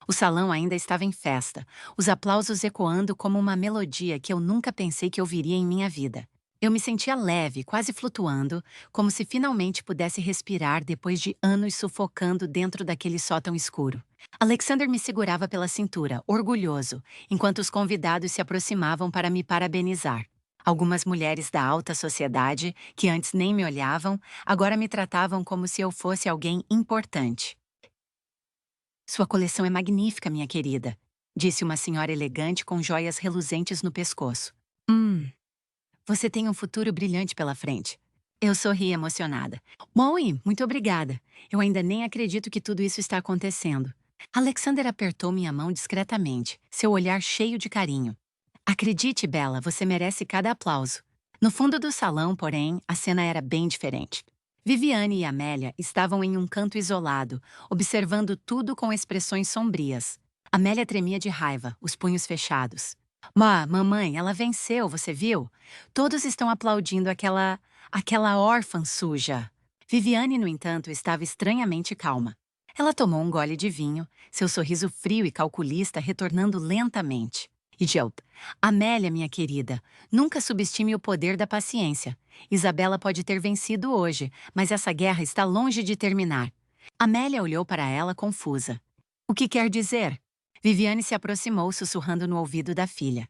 O salão ainda estava em festa, os aplausos ecoando como uma melodia que eu nunca pensei que ouviria em minha vida. Eu me sentia leve, quase flutuando, como se finalmente pudesse respirar depois de anos sufocando dentro daquele sótão escuro. Alexander me segurava pela cintura, orgulhoso, enquanto os convidados se aproximavam para me parabenizar. Algumas mulheres da alta sociedade, que antes nem me olhavam, agora me tratavam como se eu fosse alguém importante. Sua coleção é magnífica, minha querida, disse uma senhora elegante com joias reluzentes no pescoço. Você tem um futuro brilhante pela frente. Eu sorri emocionada. Moi, muito obrigada. Eu ainda nem acredito que tudo isso está acontecendo. Alexander apertou minha mão discretamente, seu olhar cheio de carinho. Acredite, Bella, você merece cada aplauso. No fundo do salão, porém, a cena era bem diferente. Viviane e Amélia estavam em um canto isolado, observando tudo com expressões sombrias. Amélia tremia de raiva, os punhos fechados. Mamãe, ela venceu, você viu? Todos estão aplaudindo aquela órfã suja. Viviane, no entanto, estava estranhamente calma. Ela tomou um gole de vinho, seu sorriso frio e calculista retornando lentamente. Idiot. Amélia, minha querida, nunca subestime o poder da paciência. Isabela pode ter vencido hoje, mas essa guerra está longe de terminar. Amélia olhou para ela confusa. O que quer dizer? Viviane se aproximou, sussurrando no ouvido da filha.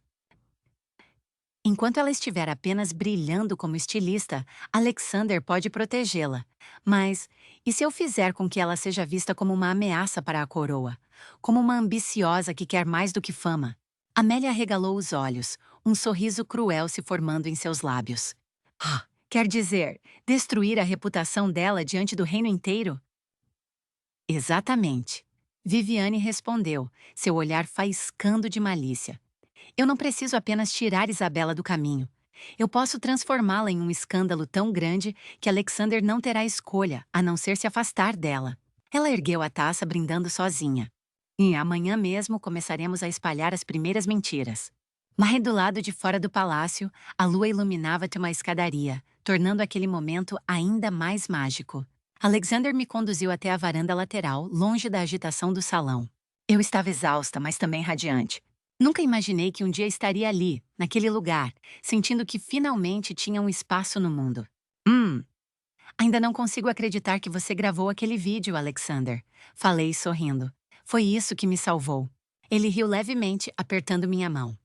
Enquanto ela estiver apenas brilhando como estilista, Alexander pode protegê-la. Mas, e se eu fizer com que ela seja vista como uma ameaça para a coroa? Como uma ambiciosa que quer mais do que fama? Amélia arregalou os olhos, um sorriso cruel se formando em seus lábios. Ah, quer dizer, destruir a reputação dela diante do reino inteiro? Exatamente. Viviane respondeu, seu olhar faiscando de malícia. Eu não preciso apenas tirar Isabela do caminho. Eu posso transformá-la em um escândalo tão grande que Alexander não terá escolha, a não ser se afastar dela. Ela ergueu a taça brindando sozinha. E amanhã mesmo começaremos a espalhar as primeiras mentiras. Mas do lado de fora do palácio, a lua iluminava-te uma escadaria, tornando aquele momento ainda mais mágico. Alexander me conduziu até a varanda lateral, longe da agitação do salão. Eu estava exausta, mas também radiante. Nunca imaginei que um dia estaria ali, naquele lugar, sentindo que finalmente tinha um espaço no mundo. Ainda não consigo acreditar que você gravou aquele vídeo, Alexander. Falei sorrindo. Foi isso que me salvou. Ele riu levemente, apertando minha mão.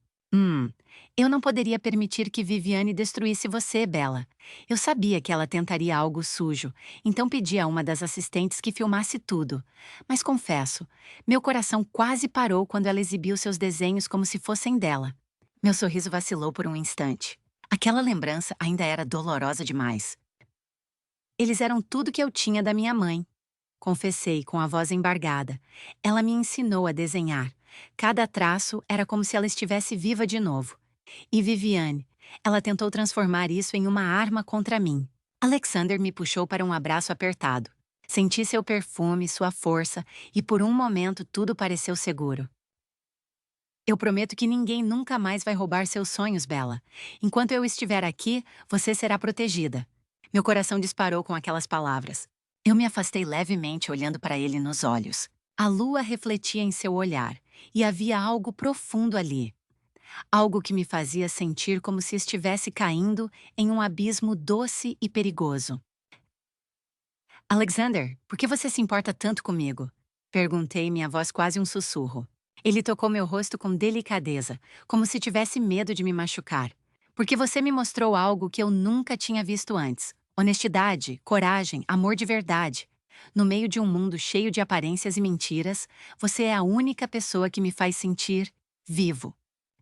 Eu não poderia permitir que Viviane destruísse você, Bella. Eu sabia que ela tentaria algo sujo, então pedi a uma das assistentes que filmasse tudo. Mas confesso, meu coração quase parou quando ela exibiu seus desenhos como se fossem dela. Meu sorriso vacilou por um instante. Aquela lembrança ainda era dolorosa demais. Eles eram tudo que eu tinha da minha mãe. Confessei com a voz embargada. Ela me ensinou a desenhar. Cada traço era como se ela estivesse viva de novo. E Viviane, ela tentou transformar isso em uma arma contra mim. Alexander me puxou para um abraço apertado. Senti seu perfume, sua força, e por um momento tudo pareceu seguro. Eu prometo que ninguém nunca mais vai roubar seus sonhos, Bella. Enquanto eu estiver aqui, você será protegida. Meu coração disparou com aquelas palavras. Eu me afastei levemente, olhando para ele nos olhos. A lua refletia em seu olhar, e havia algo profundo ali. Algo que me fazia sentir como se estivesse caindo em um abismo doce e perigoso. Alexander, por que você se importa tanto comigo? Perguntei, minha voz quase um sussurro. Ele tocou meu rosto com delicadeza, como se tivesse medo de me machucar. Porque você me mostrou algo que eu nunca tinha visto antes. Honestidade, coragem, amor de verdade. No meio de um mundo cheio de aparências e mentiras, você é a única pessoa que me faz sentir vivo.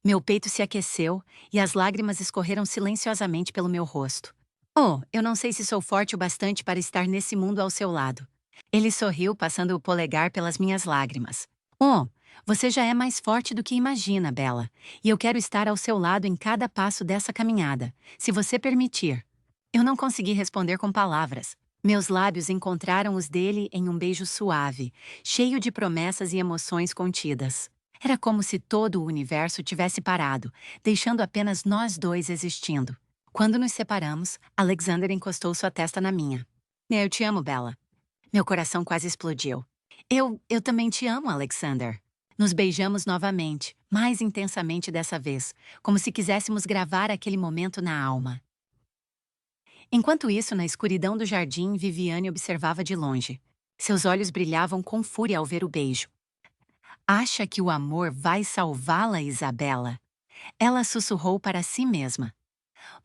Meu peito se aqueceu e as lágrimas escorreram silenciosamente pelo meu rosto. Oh, eu não sei se sou forte o bastante para estar nesse mundo ao seu lado. Ele sorriu, passando o polegar pelas minhas lágrimas. Oh, você já é mais forte do que imagina, Bella. E eu quero estar ao seu lado em cada passo dessa caminhada, se você permitir. Eu não consegui responder com palavras. Meus lábios encontraram os dele em um beijo suave, cheio de promessas e emoções contidas. Era como se todo o universo tivesse parado, deixando apenas nós dois existindo. Quando nos separamos, Alexander encostou sua testa na minha. Eu te amo, Bella. Meu coração quase explodiu. Eu também te amo, Alexander. Nos beijamos novamente, mais intensamente dessa vez, como se quiséssemos gravar aquele momento na alma. Enquanto isso, na escuridão do jardim, Viviane observava de longe. Seus olhos brilhavam com fúria ao ver o beijo. Acha que o amor vai salvá-la, Isabela? Ela sussurrou para si mesma.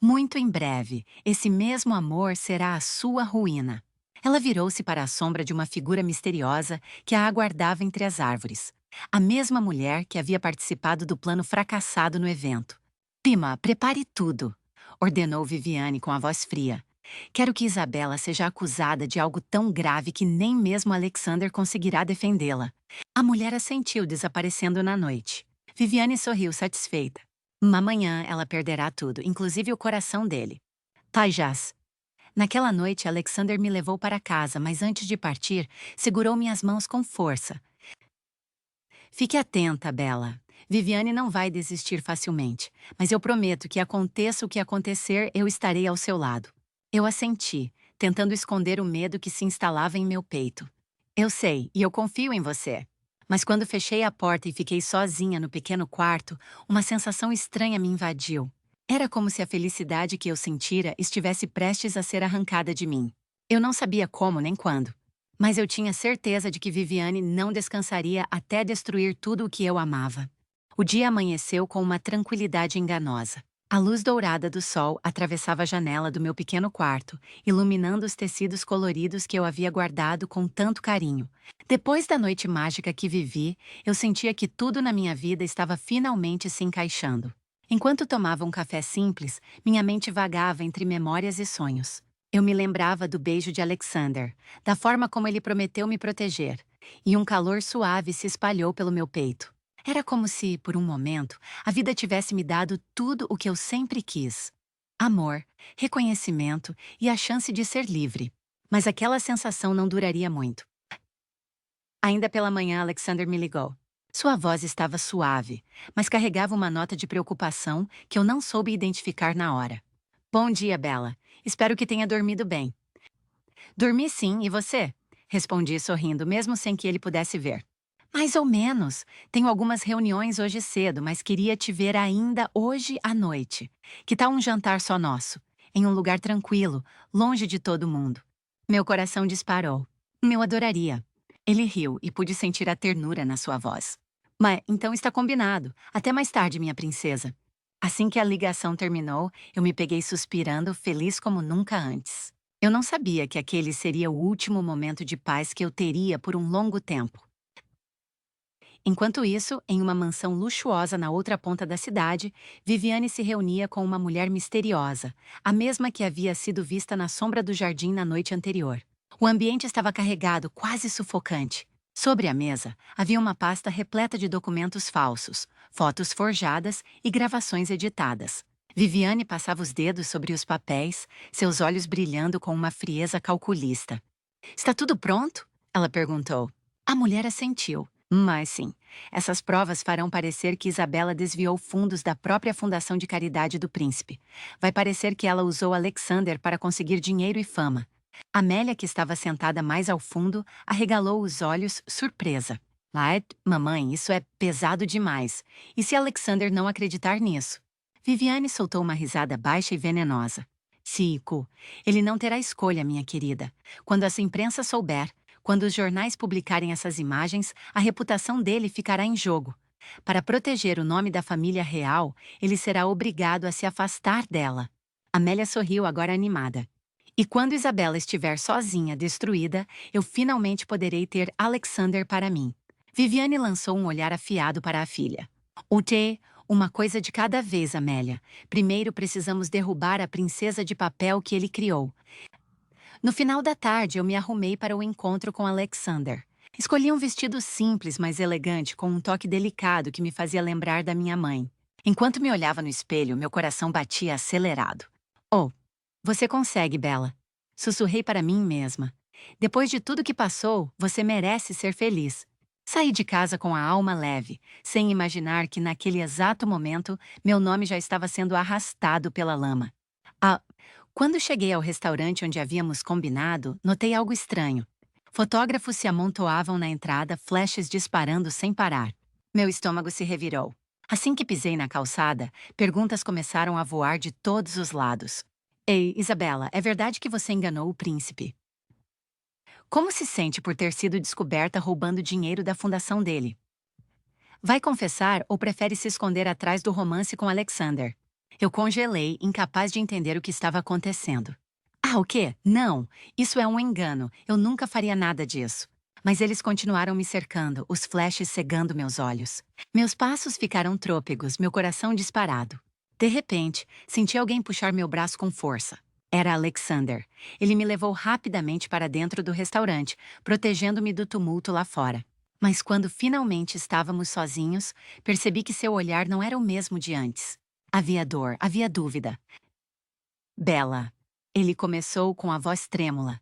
Muito em breve, esse mesmo amor será a sua ruína. Ela virou-se para a sombra de uma figura misteriosa que a aguardava entre as árvores. A mesma mulher que havia participado do plano fracassado no evento. Prima, prepare tudo, ordenou Viviane com a voz fria. Quero que Isabela seja acusada de algo tão grave que nem mesmo Alexander conseguirá defendê-la. A mulher assentiu, desaparecendo na noite. Viviane sorriu satisfeita. Amanhã ela perderá tudo, inclusive o coração dele. Tajas. Naquela noite, Alexander me levou para casa, mas antes de partir, segurou minhas mãos com força. Fique atenta, Bella. Viviane não vai desistir facilmente, mas eu prometo que aconteça o que acontecer, eu estarei ao seu lado. Eu assenti, tentando esconder o medo que se instalava em meu peito. Eu sei, e eu confio em você. Mas quando fechei a porta e fiquei sozinha no pequeno quarto, uma sensação estranha me invadiu. Era como se a felicidade que eu sentira estivesse prestes a ser arrancada de mim. Eu não sabia como nem quando. Mas eu tinha certeza de que Viviane não descansaria até destruir tudo o que eu amava. O dia amanheceu com uma tranquilidade enganosa. A luz dourada do sol atravessava a janela do meu pequeno quarto, iluminando os tecidos coloridos que eu havia guardado com tanto carinho. Depois da noite mágica que vivi, eu sentia que tudo na minha vida estava finalmente se encaixando. Enquanto tomava um café simples, minha mente vagava entre memórias e sonhos. Eu me lembrava do beijo de Alexander, da forma como ele prometeu me proteger, e um calor suave se espalhou pelo meu peito. Era como se, por um momento, a vida tivesse me dado tudo o que eu sempre quis: amor, reconhecimento e a chance de ser livre. Mas aquela sensação não duraria muito. Ainda pela manhã, Alexander me ligou. Sua voz estava suave, mas carregava uma nota de preocupação que eu não soube identificar na hora. Bom dia, Bella. Espero que tenha dormido bem. Dormi sim, e você? Respondi sorrindo, mesmo sem que ele pudesse ver. Mais ou menos. Tenho algumas reuniões hoje cedo, mas queria te ver ainda hoje à noite. Que tal um jantar só nosso? Em um lugar tranquilo, longe de todo mundo. Meu coração disparou. Eu adoraria. Ele riu e pude sentir a ternura na sua voz. Mas então está combinado. Até mais tarde, minha princesa. Assim que a ligação terminou, eu me peguei suspirando, feliz como nunca antes. Eu não sabia que aquele seria o último momento de paz que eu teria por um longo tempo. Enquanto isso, em uma mansão luxuosa na outra ponta da cidade, Viviane se reunia com uma mulher misteriosa, a mesma que havia sido vista na sombra do jardim na noite anterior. O ambiente estava carregado, quase sufocante. Sobre a mesa, havia uma pasta repleta de documentos falsos, fotos forjadas e gravações editadas. Viviane passava os dedos sobre os papéis, seus olhos brilhando com uma frieza calculista. Está tudo pronto? Ela perguntou. A mulher assentiu. Mas sim, essas provas farão parecer que Isabela desviou fundos da própria Fundação de Caridade do Príncipe. Vai parecer que ela usou Alexander para conseguir dinheiro e fama. Amélia, que estava sentada mais ao fundo, arregalou os olhos, surpresa. Mamãe, isso é pesado demais. E se Alexander não acreditar nisso? Viviane soltou uma risada baixa e venenosa. Cico, ele não terá escolha, minha querida. Quando essa imprensa souber, quando os jornais publicarem essas imagens, a reputação dele ficará em jogo. Para proteger o nome da família real, ele será obrigado a se afastar dela. Amélia sorriu, agora animada. E quando Isabela estiver sozinha, destruída, eu finalmente poderei ter Alexander para mim. Viviane lançou um olhar afiado para a filha. Uma coisa de cada vez, Amélia. Primeiro precisamos derrubar a princesa de papel que ele criou. No final da tarde, eu me arrumei para o encontro com Alexander. Escolhi um vestido simples, mas elegante, com um toque delicado que me fazia lembrar da minha mãe. Enquanto me olhava no espelho, meu coração batia acelerado. Oh, você consegue, Bella. Sussurrei para mim mesma. Depois de tudo que passou, você merece ser feliz. Saí de casa com a alma leve, sem imaginar que naquele exato momento meu nome já estava sendo arrastado pela lama. Ah, quando cheguei ao restaurante onde havíamos combinado, notei algo estranho. Fotógrafos se amontoavam na entrada, flashes disparando sem parar. Meu estômago se revirou. Assim que pisei na calçada, perguntas começaram a voar de todos os lados. Ei, Isabela, é verdade que você enganou o príncipe? Como se sente por ter sido descoberta roubando dinheiro da fundação dele? Vai confessar ou prefere se esconder atrás do romance com Alexander? Eu congelei, incapaz de entender o que estava acontecendo. Ah, o quê? Não! Isso é um engano. Eu nunca faria nada disso. Mas eles continuaram me cercando, os flashes cegando meus olhos. Meus passos ficaram trôpegos, meu coração disparado. De repente, senti alguém puxar meu braço com força. Era Alexander. Ele me levou rapidamente para dentro do restaurante, protegendo-me do tumulto lá fora. Mas quando finalmente estávamos sozinhos, percebi que seu olhar não era o mesmo de antes. Havia dor, havia dúvida. Bella, ele começou com a voz trêmula.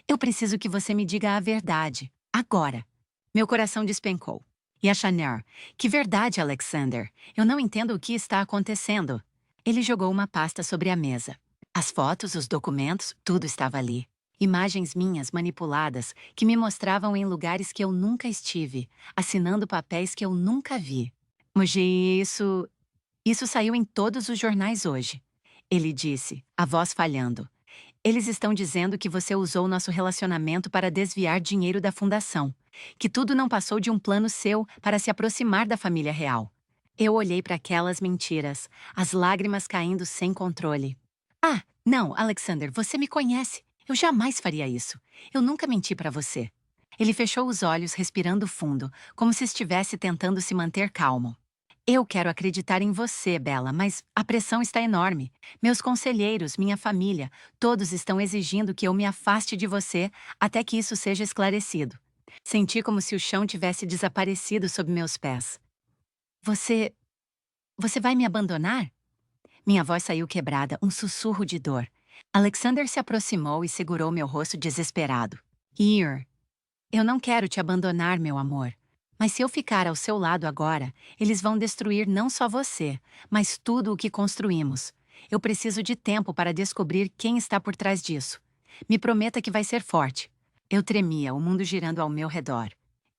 Eu preciso que você me diga a verdade. Agora. Meu coração despencou. E a Chanel? Que verdade, Alexander? Eu não entendo o que está acontecendo. Ele jogou uma pasta sobre a mesa. As fotos, os documentos, tudo estava ali. Imagens minhas manipuladas que me mostravam em lugares que eu nunca estive, assinando papéis que eu nunca vi. Muji, isso saiu em todos os jornais hoje. Ele disse, a voz falhando. Eles estão dizendo que você usou nosso relacionamento para desviar dinheiro da fundação, que tudo não passou de um plano seu para se aproximar da família real. Eu olhei para aquelas mentiras, as lágrimas caindo sem controle. Ah, não, Alexander, você me conhece. Eu jamais faria isso. Eu nunca menti para você. Ele fechou os olhos, respirando fundo, como se estivesse tentando se manter calmo. Eu quero acreditar em você, Bella, mas a pressão está enorme. Meus conselheiros, minha família, todos estão exigindo que eu me afaste de você até que isso seja esclarecido. Senti como se o chão tivesse desaparecido sob meus pés. Você. Você vai me abandonar? Minha voz saiu quebrada, um sussurro de dor. Alexander se aproximou e segurou meu rosto desesperado. Ir. Eu não quero te abandonar, meu amor. Mas se eu ficar ao seu lado agora, eles vão destruir não só você, mas tudo o que construímos. Eu preciso de tempo para descobrir quem está por trás disso. Me prometa que vai ser forte. Eu tremia, o mundo girando ao meu redor.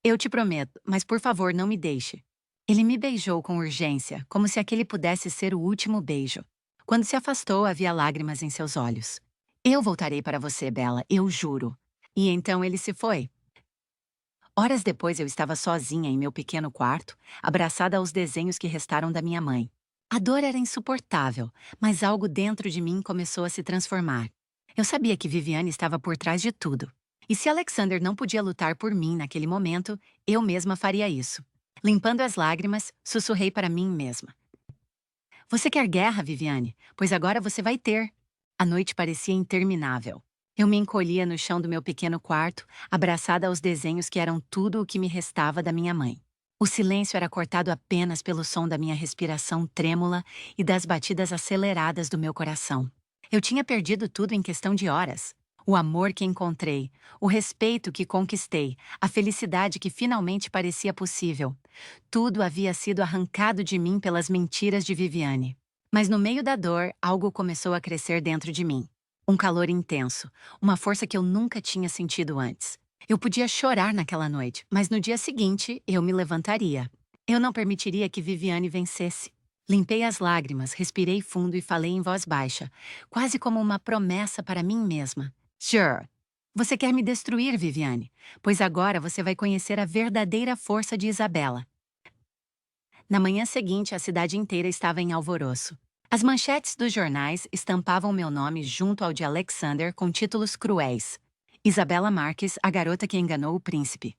Eu te prometo, mas por favor não me deixe. Ele me beijou com urgência, como se aquele pudesse ser o último beijo. Quando se afastou, havia lágrimas em seus olhos. Eu voltarei para você, Bella, eu juro. E então ele se foi. Horas depois eu estava sozinha em meu pequeno quarto, abraçada aos desenhos que restaram da minha mãe. A dor era insuportável, mas algo dentro de mim começou a se transformar. Eu sabia que Viviane estava por trás de tudo. E se Alexander não podia lutar por mim naquele momento, eu mesma faria isso. Limpando as lágrimas, sussurrei para mim mesma. Você quer guerra, Viviane? Pois agora você vai ter. A noite parecia interminável. Eu me encolhia no chão do meu pequeno quarto, abraçada aos desenhos que eram tudo o que me restava da minha mãe. O silêncio era cortado apenas pelo som da minha respiração trêmula e das batidas aceleradas do meu coração. Eu tinha perdido tudo em questão de horas. O amor que encontrei, o respeito que conquistei, a felicidade que finalmente parecia possível. Tudo havia sido arrancado de mim pelas mentiras de Viviane. Mas no meio da dor, algo começou a crescer dentro de mim. Um calor intenso, uma força que eu nunca tinha sentido antes. Eu podia chorar naquela noite, mas no dia seguinte eu me levantaria. Eu não permitiria que Viviane vencesse. Limpei as lágrimas, respirei fundo e falei em voz baixa, quase como uma promessa para mim mesma. Sure. Você quer me destruir, Viviane, pois agora você vai conhecer a verdadeira força de Isabela. Na manhã seguinte, a cidade inteira estava em alvoroço. As manchetes dos jornais estampavam meu nome junto ao de Alexander com títulos cruéis. Isabela Marques, a garota que enganou o príncipe.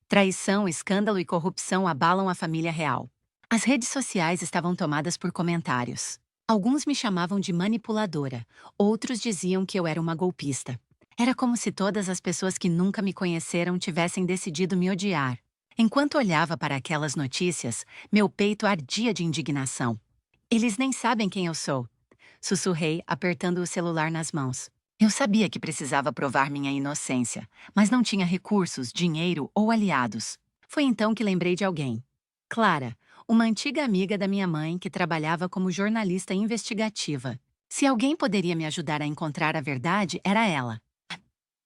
Traição, escândalo e corrupção abalam a família real. As redes sociais estavam tomadas por comentários. Alguns me chamavam de manipuladora, outros diziam que eu era uma golpista. Era como se todas as pessoas que nunca me conheceram tivessem decidido me odiar. Enquanto olhava para aquelas notícias, meu peito ardia de indignação. Eles nem sabem quem eu sou. Sussurrei, apertando o celular nas mãos. Eu sabia que precisava provar minha inocência, mas não tinha recursos, dinheiro ou aliados. Foi então que lembrei de alguém. Clara, uma antiga amiga da minha mãe que trabalhava como jornalista investigativa. Se alguém poderia me ajudar a encontrar a verdade, era ela.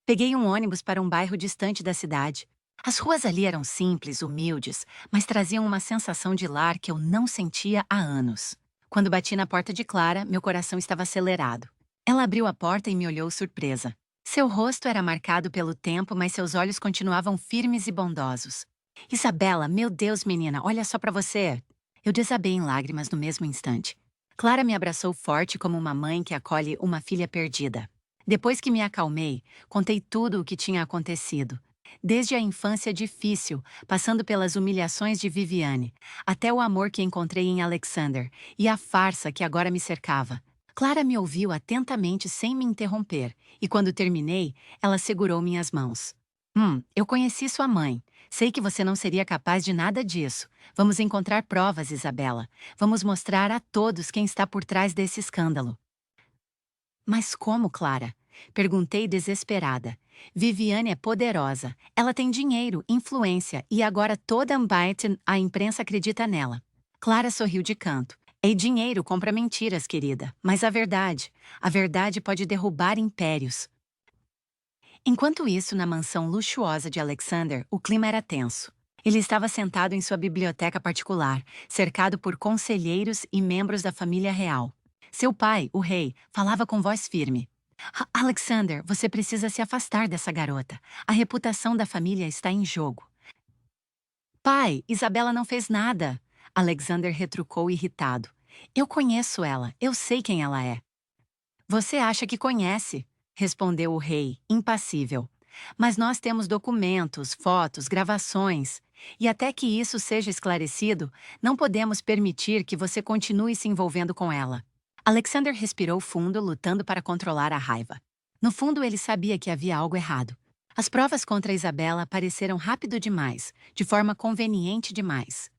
Peguei um ônibus para um bairro distante da cidade. As ruas ali eram simples, humildes, mas traziam uma sensação de lar que eu não sentia há anos. Quando bati na porta de Clara, meu coração estava acelerado. Ela abriu a porta e me olhou surpresa. Seu rosto era marcado pelo tempo, mas seus olhos continuavam firmes e bondosos. Isabela, meu Deus, menina, olha só para você. Eu desabei em lágrimas no mesmo instante. Clara me abraçou forte como uma mãe que acolhe uma filha perdida. Depois que me acalmei, contei tudo o que tinha acontecido. Desde a infância difícil, passando pelas humilhações de Viviane, até o amor que encontrei em Alexander e a farsa que agora me cercava. Clara me ouviu atentamente sem me interromper, e quando terminei, ela segurou minhas mãos. Eu conheci sua mãe. Sei que você não seria capaz de nada disso. Vamos encontrar provas, Isabela. Vamos mostrar a todos quem está por trás desse escândalo. Mas como, Clara? Perguntei desesperada. Viviane é poderosa. Ela tem dinheiro, influência e agora toda a imprensa acredita nela. Clara sorriu de canto. E dinheiro compra mentiras, querida. Mas a verdade pode derrubar impérios. Enquanto isso, na mansão luxuosa de Alexander, o clima era tenso. Ele estava sentado em sua biblioteca particular, cercado por conselheiros e membros da família real. Seu pai, o rei, falava com voz firme. Alexander, você precisa se afastar dessa garota. A reputação da família está em jogo. Pai, Isabela não fez nada. Alexander retrucou irritado. Eu conheço ela, eu sei quem ela é. Você acha que conhece? Respondeu o rei, impassível. Mas nós temos documentos, fotos, gravações. E até que isso seja esclarecido, não podemos permitir que você continue se envolvendo com ela. Alexander respirou fundo, lutando para controlar a raiva. No fundo, ele sabia que havia algo errado. As provas contra Isabela apareceram rápido demais, de forma conveniente demais.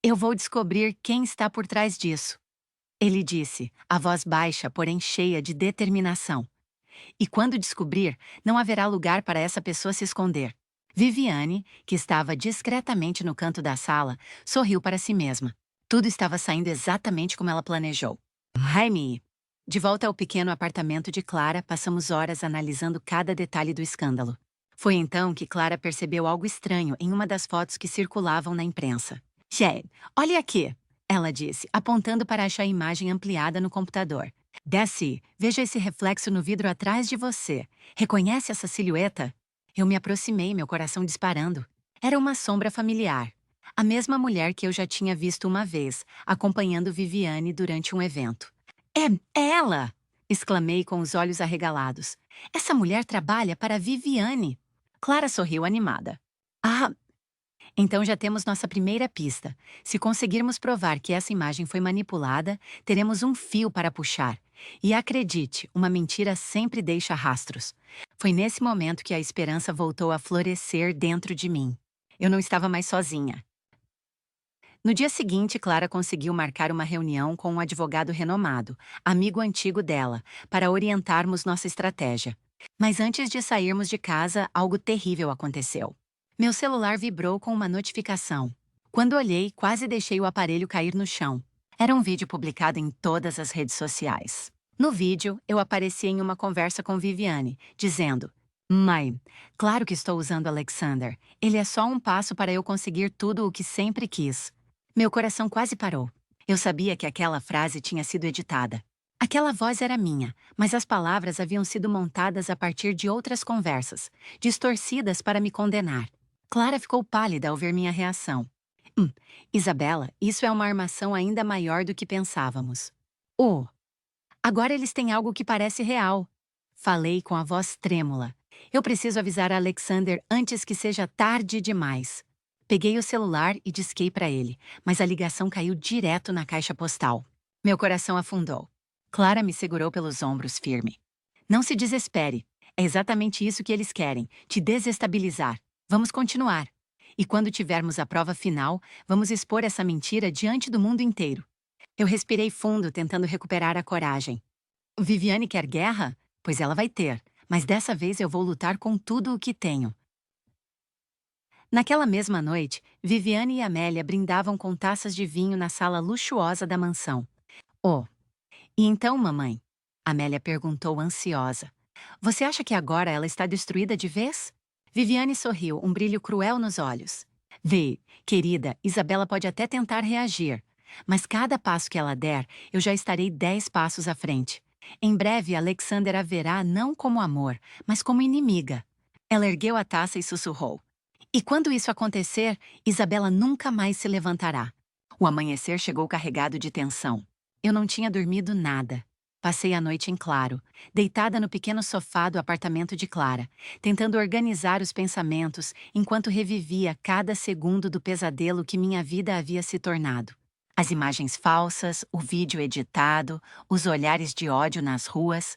Eu vou descobrir quem está por trás disso. Ele disse, a voz baixa, porém cheia de determinação. E quando descobrir, não haverá lugar para essa pessoa se esconder. Viviane, que estava discretamente no canto da sala, sorriu para si mesma. Tudo estava saindo exatamente como ela planejou. Jaime. De volta ao pequeno apartamento de Clara, passamos horas analisando cada detalhe do escândalo. Foi então que Clara percebeu algo estranho em uma das fotos que circulavam na imprensa. Jade, olhe aqui! Ela disse, apontando para achar a imagem ampliada no computador. Desce, veja esse reflexo no vidro atrás de você. Reconhece essa silhueta? Eu me aproximei, meu coração disparando. Era uma sombra familiar. A mesma mulher que eu já tinha visto uma vez, acompanhando Viviane durante um evento. É ela! Exclamei com os olhos arregalados. Essa mulher trabalha para Viviane. Clara sorriu animada. Ah, então já temos nossa primeira pista. Se conseguirmos provar que essa imagem foi manipulada, teremos um fio para puxar. E acredite, uma mentira sempre deixa rastros. Foi nesse momento que a esperança voltou a florescer dentro de mim. Eu não estava mais sozinha. No dia seguinte, Clara conseguiu marcar uma reunião com um advogado renomado, amigo antigo dela, para orientarmos nossa estratégia. Mas antes de sairmos de casa, algo terrível aconteceu. Meu celular vibrou com uma notificação. Quando olhei, quase deixei o aparelho cair no chão. Era um vídeo publicado em todas as redes sociais. No vídeo, eu apareci em uma conversa com Viviane, dizendo: Mãe, claro que estou usando Alexander. Ele é só um passo para eu conseguir tudo o que sempre quis. Meu coração quase parou. Eu sabia que aquela frase tinha sido editada. Aquela voz era minha, mas as palavras haviam sido montadas a partir de outras conversas, distorcidas para me condenar. Clara ficou pálida ao ver minha reação. Isabela, isso é uma armação ainda maior do que pensávamos. Oh, agora eles têm algo que parece real. Falei com a voz trêmula. Eu preciso avisar a Alexander antes que seja tarde demais. Peguei o celular e disquei para ele, mas a ligação caiu direto na caixa postal. Meu coração afundou. Clara me segurou pelos ombros firme. Não se desespere. É exatamente isso que eles querem, te desestabilizar. Vamos continuar. E quando tivermos a prova final, vamos expor essa mentira diante do mundo inteiro. Eu respirei fundo, tentando recuperar a coragem. Viviane quer guerra? Pois ela vai ter, mas dessa vez eu vou lutar com tudo o que tenho. Naquela mesma noite, Viviane e Amélia brindavam com taças de vinho na sala luxuosa da mansão. Oh, e então, mamãe? Amélia perguntou ansiosa. Você acha que agora ela está destruída de vez? Viviane sorriu, um brilho cruel nos olhos. Vê, querida, Isabela pode até tentar reagir, mas cada passo que ela der, eu já estarei 10 passos à frente. Em breve, Alexander a verá não como amor, mas como inimiga. Ela ergueu a taça e sussurrou. E quando isso acontecer, Isabela nunca mais se levantará. O amanhecer chegou carregado de tensão. Eu não tinha dormido nada. Passei a noite em claro, deitada no pequeno sofá do apartamento de Clara, tentando organizar os pensamentos enquanto revivia cada segundo do pesadelo que minha vida havia se tornado. As imagens falsas, o vídeo editado, os olhares de ódio nas ruas.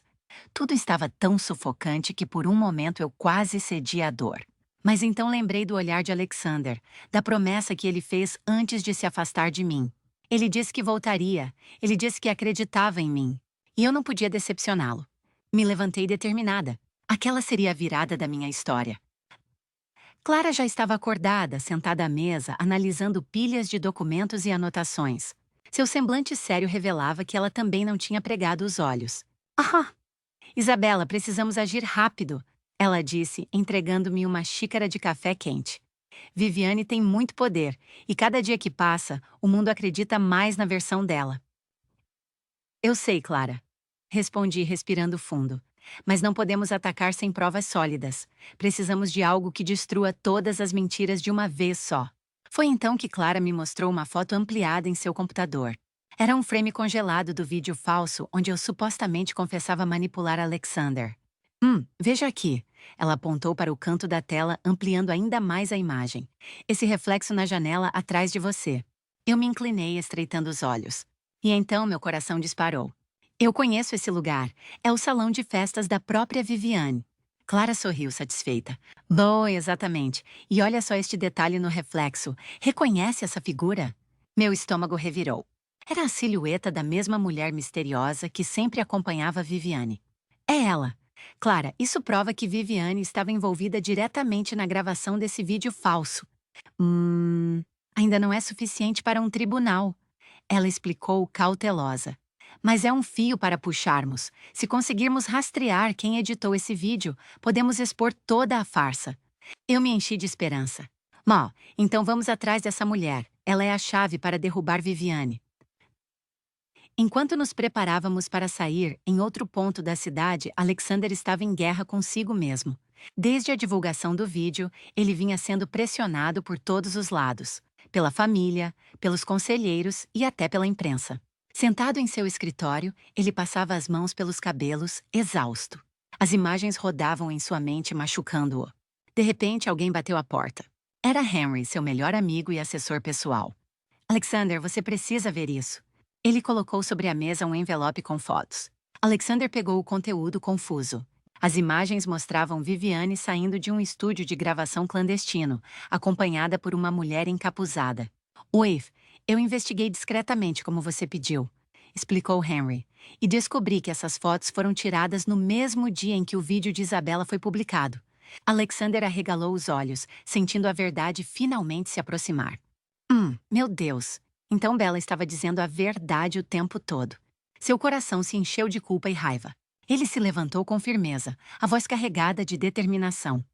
Tudo estava tão sufocante que por um momento eu quase cedi à dor. Mas então lembrei do olhar de Alexander, da promessa que ele fez antes de se afastar de mim. Ele disse que voltaria, ele disse que acreditava em mim. E eu não podia decepcioná-lo. Me levantei determinada. Aquela seria a virada da minha história. Clara já estava acordada, sentada à mesa, analisando pilhas de documentos e anotações. Seu semblante sério revelava que ela também não tinha pregado os olhos. Ah! Isabela, precisamos agir rápido, ela disse, entregando-me uma xícara de café quente. Viviane tem muito poder, e cada dia que passa, o mundo acredita mais na versão dela. Eu sei, Clara. Respondi respirando fundo. Mas não podemos atacar sem provas sólidas. Precisamos de algo que destrua todas as mentiras de uma vez só. Foi então que Clara me mostrou uma foto ampliada em seu computador. Era um frame congelado do vídeo falso onde eu supostamente confessava manipular Alexander. Veja aqui. Ela apontou para o canto da tela, ampliando ainda mais a imagem. Esse reflexo na janela atrás de você. Eu me inclinei, estreitando os olhos. E então meu coração disparou. Eu conheço esse lugar. É o salão de festas da própria Viviane. Clara sorriu satisfeita. Boa, exatamente. E olha só este detalhe no reflexo. Reconhece essa figura? Meu estômago revirou. Era a silhueta da mesma mulher misteriosa que sempre acompanhava Viviane. É ela. Clara, isso prova que Viviane estava envolvida diretamente na gravação desse vídeo falso. Ainda não é suficiente para um tribunal. Ela explicou cautelosa. Mas é um fio para puxarmos. Se conseguirmos rastrear quem editou esse vídeo, podemos expor toda a farsa. Eu me enchi de esperança. Então vamos atrás dessa mulher. Ela é a chave para derrubar Viviane. Enquanto nos preparávamos para sair, em outro ponto da cidade, Alexander estava em guerra consigo mesmo. Desde a divulgação do vídeo, ele vinha sendo pressionado por todos os lados. Pela família, pelos conselheiros e até pela imprensa. Sentado em seu escritório, ele passava as mãos pelos cabelos, exausto. As imagens rodavam em sua mente, machucando-o. De repente, alguém bateu à porta. Era Henry, seu melhor amigo e assessor pessoal. Alexander, você precisa ver isso. Ele colocou sobre a mesa um envelope com fotos. Alexander pegou o conteúdo confuso. As imagens mostravam Viviane saindo de um estúdio de gravação clandestino, acompanhada por uma mulher encapuzada. Oi, eu investiguei discretamente como você pediu, explicou Henry, e descobri que essas fotos foram tiradas no mesmo dia em que o vídeo de Isabela foi publicado. Alexander arregalou os olhos, sentindo a verdade finalmente se aproximar. Meu Deus! Então Bella estava dizendo a verdade o tempo todo. Seu coração se encheu de culpa e raiva. Ele se levantou com firmeza, a voz carregada de determinação.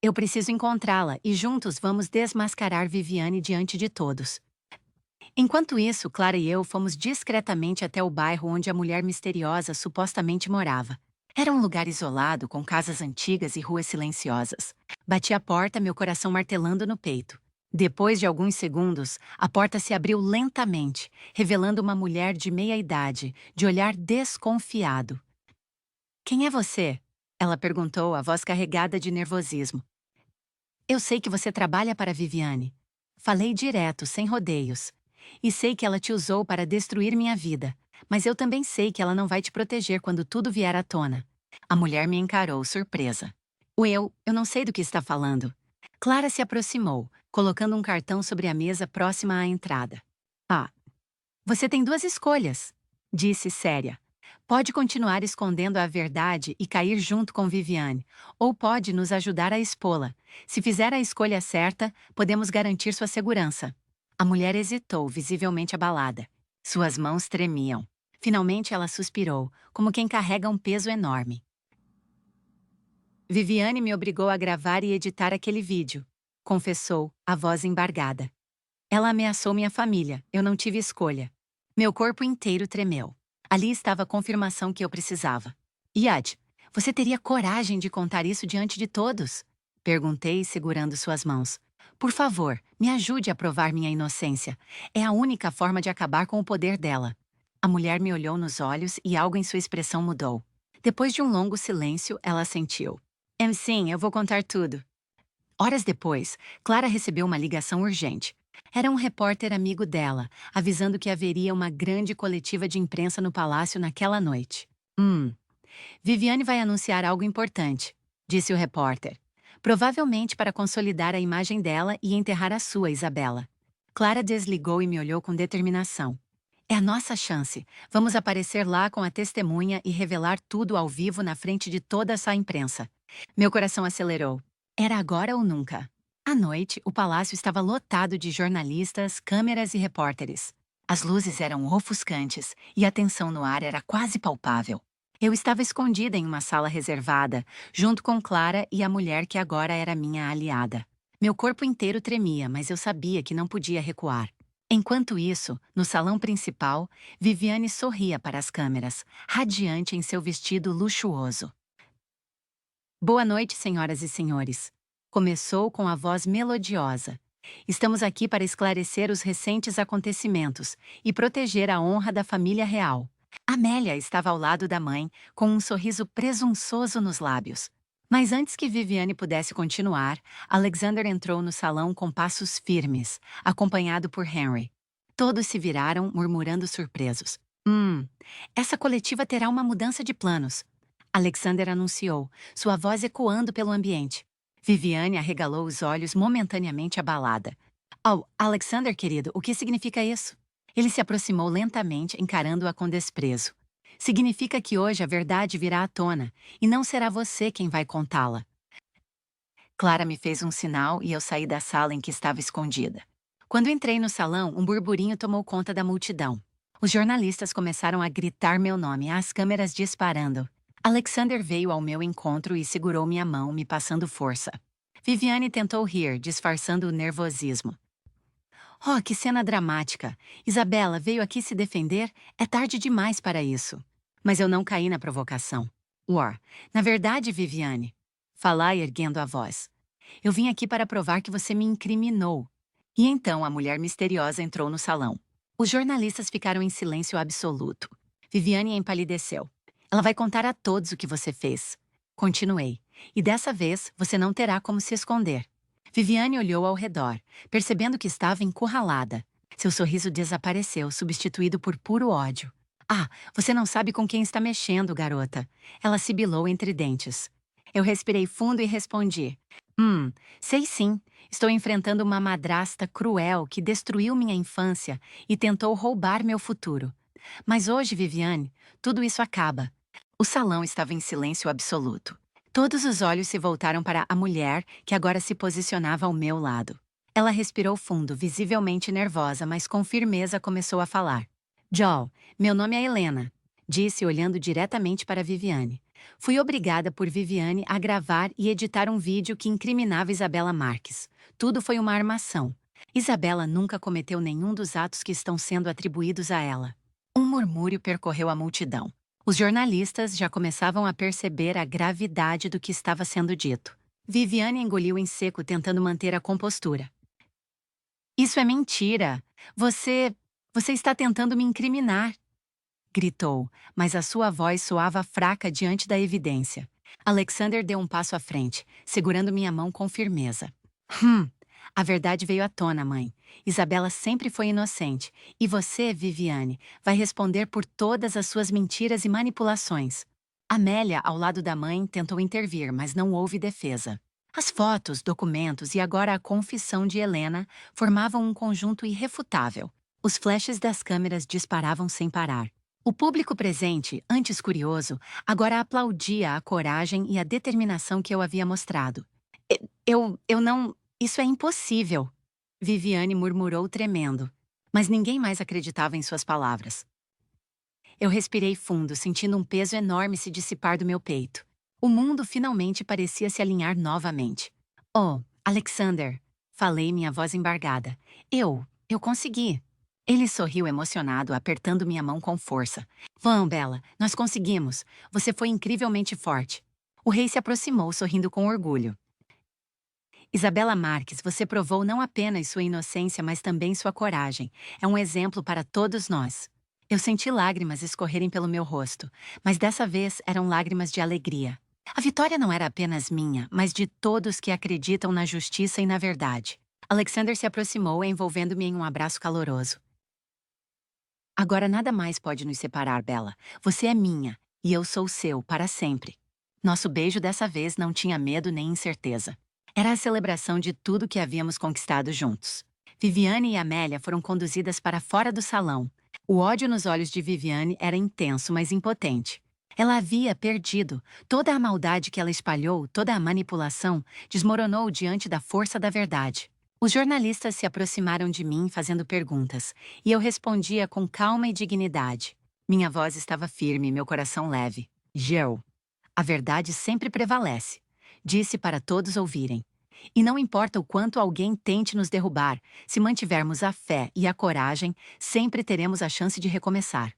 Eu preciso encontrá-la e juntos vamos desmascarar Viviane diante de todos. Enquanto isso, Clara e eu fomos discretamente até o bairro onde a mulher misteriosa supostamente morava. Era um lugar isolado, com casas antigas e ruas silenciosas. Bati a porta, meu coração martelando no peito. Depois de alguns segundos, a porta se abriu lentamente, revelando uma mulher de meia-idade, de olhar desconfiado. Quem é você? Ela perguntou, a voz carregada de nervosismo. Eu sei que você trabalha para Viviane. Falei direto, sem rodeios. E sei que ela te usou para destruir minha vida, mas eu também sei que ela não vai te proteger quando tudo vier à tona. A mulher me encarou, surpresa. Eu não sei do que está falando. Clara se aproximou, colocando um cartão sobre a mesa próxima à entrada. Você tem duas escolhas, disse séria. Pode continuar escondendo a verdade e cair junto com Viviane, ou pode nos ajudar a expô-la. Se fizer a escolha certa, podemos garantir sua segurança. A mulher hesitou, visivelmente abalada. Suas mãos tremiam. Finalmente ela suspirou, como quem carrega um peso enorme. Viviane me obrigou a gravar e editar aquele vídeo, confessou, a voz embargada. Ela ameaçou minha família, eu não tive escolha. Meu corpo inteiro tremeu. Ali estava a confirmação que eu precisava. Yad, você teria coragem de contar isso diante de todos? Perguntei, segurando suas mãos. Por favor, me ajude a provar minha inocência. É a única forma de acabar com o poder dela. A mulher me olhou nos olhos e algo em sua expressão mudou. Depois de um longo silêncio, ela assentiu. Sim, eu vou contar tudo. Horas depois, Clara recebeu uma ligação urgente. Era um repórter amigo dela, avisando que haveria uma grande coletiva de imprensa no palácio naquela noite. Viviane vai anunciar algo importante, disse o repórter. Provavelmente para consolidar a imagem dela e enterrar a sua, Isabela. Clara desligou e me olhou com determinação. É a nossa chance. Vamos aparecer lá com a testemunha e revelar tudo ao vivo na frente de toda essa imprensa. Meu coração acelerou. Era agora ou nunca. À noite, o palácio estava lotado de jornalistas, câmeras e repórteres. As luzes eram ofuscantes e a tensão no ar era quase palpável. Eu estava escondida em uma sala reservada, junto com Clara e a mulher que agora era minha aliada. Meu corpo inteiro tremia, mas eu sabia que não podia recuar. Enquanto isso, no salão principal, Viviane sorria para as câmeras, radiante em seu vestido luxuoso. Boa noite, senhoras e senhores. Começou com a voz melodiosa. Estamos aqui para esclarecer os recentes acontecimentos e proteger a honra da família real. Amélia estava ao lado da mãe, com um sorriso presunçoso nos lábios. Mas antes que Viviane pudesse continuar, Alexander entrou no salão com passos firmes, acompanhado por Henry. Todos se viraram, murmurando surpresos. Essa coletiva terá uma mudança de planos. Alexander anunciou, sua voz ecoando pelo ambiente. Viviane arregalou os olhos momentaneamente abalada. Oh, Alexander, querido, o que significa isso? Ele se aproximou lentamente, encarando-a com desprezo. Significa que hoje a verdade virá à tona, e não será você quem vai contá-la. Clara me fez um sinal e eu saí da sala em que estava escondida. Quando entrei no salão, um burburinho tomou conta da multidão. Os jornalistas começaram a gritar meu nome, as câmeras disparando. Alexander veio ao meu encontro e segurou minha mão, me passando força. Viviane tentou rir, disfarçando o nervosismo. Oh, que cena dramática! Isabela veio aqui se defender? É tarde demais para isso. Mas eu não caí na provocação. Na verdade, Viviane. Falai erguendo a voz. Eu vim aqui para provar que você me incriminou. E então a mulher misteriosa entrou no salão. Os jornalistas ficaram em silêncio absoluto. Viviane empalideceu. Ela vai contar a todos o que você fez. Continuei. E dessa vez, você não terá como se esconder. Viviane olhou ao redor, percebendo que estava encurralada. Seu sorriso desapareceu, substituído por puro ódio. Ah, você não sabe com quem está mexendo, garota. Ela sibilou entre dentes. Eu respirei fundo e respondi. Sei sim. Estou enfrentando uma madrasta cruel que destruiu minha infância e tentou roubar meu futuro. Mas hoje, Viviane, tudo isso acaba. O salão estava em silêncio absoluto. Todos os olhos se voltaram para a mulher que agora se posicionava ao meu lado. Ela respirou fundo, visivelmente nervosa, mas com firmeza começou a falar. Joel, meu nome é Helena, disse olhando diretamente para Viviane. Fui obrigada por Viviane a gravar e editar um vídeo que incriminava Isabela Marques. Tudo foi uma armação. Isabela nunca cometeu nenhum dos atos que estão sendo atribuídos a ela. Um murmúrio percorreu a multidão. Os jornalistas já começavam a perceber a gravidade do que estava sendo dito. Viviane engoliu em seco, tentando manter a compostura. Isso é mentira! Você está tentando me incriminar! Gritou, mas a sua voz soava fraca diante da evidência. Alexander deu um passo à frente, segurando minha mão com firmeza. A verdade veio à tona, mãe. Isabela sempre foi inocente, e você, Viviane, vai responder por todas as suas mentiras e manipulações. Amélia, ao lado da mãe, tentou intervir, mas não houve defesa. As fotos, documentos e agora a confissão de Helena formavam um conjunto irrefutável. Os flashes das câmeras disparavam sem parar. O público presente, antes curioso, agora aplaudia a coragem e a determinação que eu havia mostrado. Eu não... Isso é impossível, Viviane murmurou tremendo. Mas ninguém mais acreditava em suas palavras. Eu respirei fundo, sentindo um peso enorme se dissipar do meu peito. O mundo finalmente parecia se alinhar novamente. Oh, Alexander, falei, minha voz embargada. Eu consegui. Ele sorriu emocionado, apertando minha mão com força. Vamos, Bella, nós conseguimos. Você foi incrivelmente forte. O rei se aproximou, sorrindo com orgulho. Isabela Marques, você provou não apenas sua inocência, mas também sua coragem. É um exemplo para todos nós. Eu senti lágrimas escorrerem pelo meu rosto, mas dessa vez eram lágrimas de alegria. A vitória não era apenas minha, mas de todos que acreditam na justiça e na verdade. Alexander se aproximou, envolvendo-me em um abraço caloroso. Agora nada mais pode nos separar, Bella. Você é minha, e eu sou seu, para sempre. Nosso beijo dessa vez não tinha medo nem incerteza. Era a celebração de tudo que havíamos conquistado juntos. Viviane e Amélia foram conduzidas para fora do salão. O ódio nos olhos de Viviane era intenso, mas impotente. Ela havia perdido. Toda a maldade que ela espalhou, toda a manipulação, desmoronou diante da força da verdade. Os jornalistas se aproximaram de mim fazendo perguntas, e eu respondia com calma e dignidade. Minha voz estava firme, meu coração leve. Joe, a verdade sempre prevalece, disse para todos ouvirem. E não importa o quanto alguém tente nos derrubar, se mantivermos a fé e a coragem, sempre teremos a chance de recomeçar.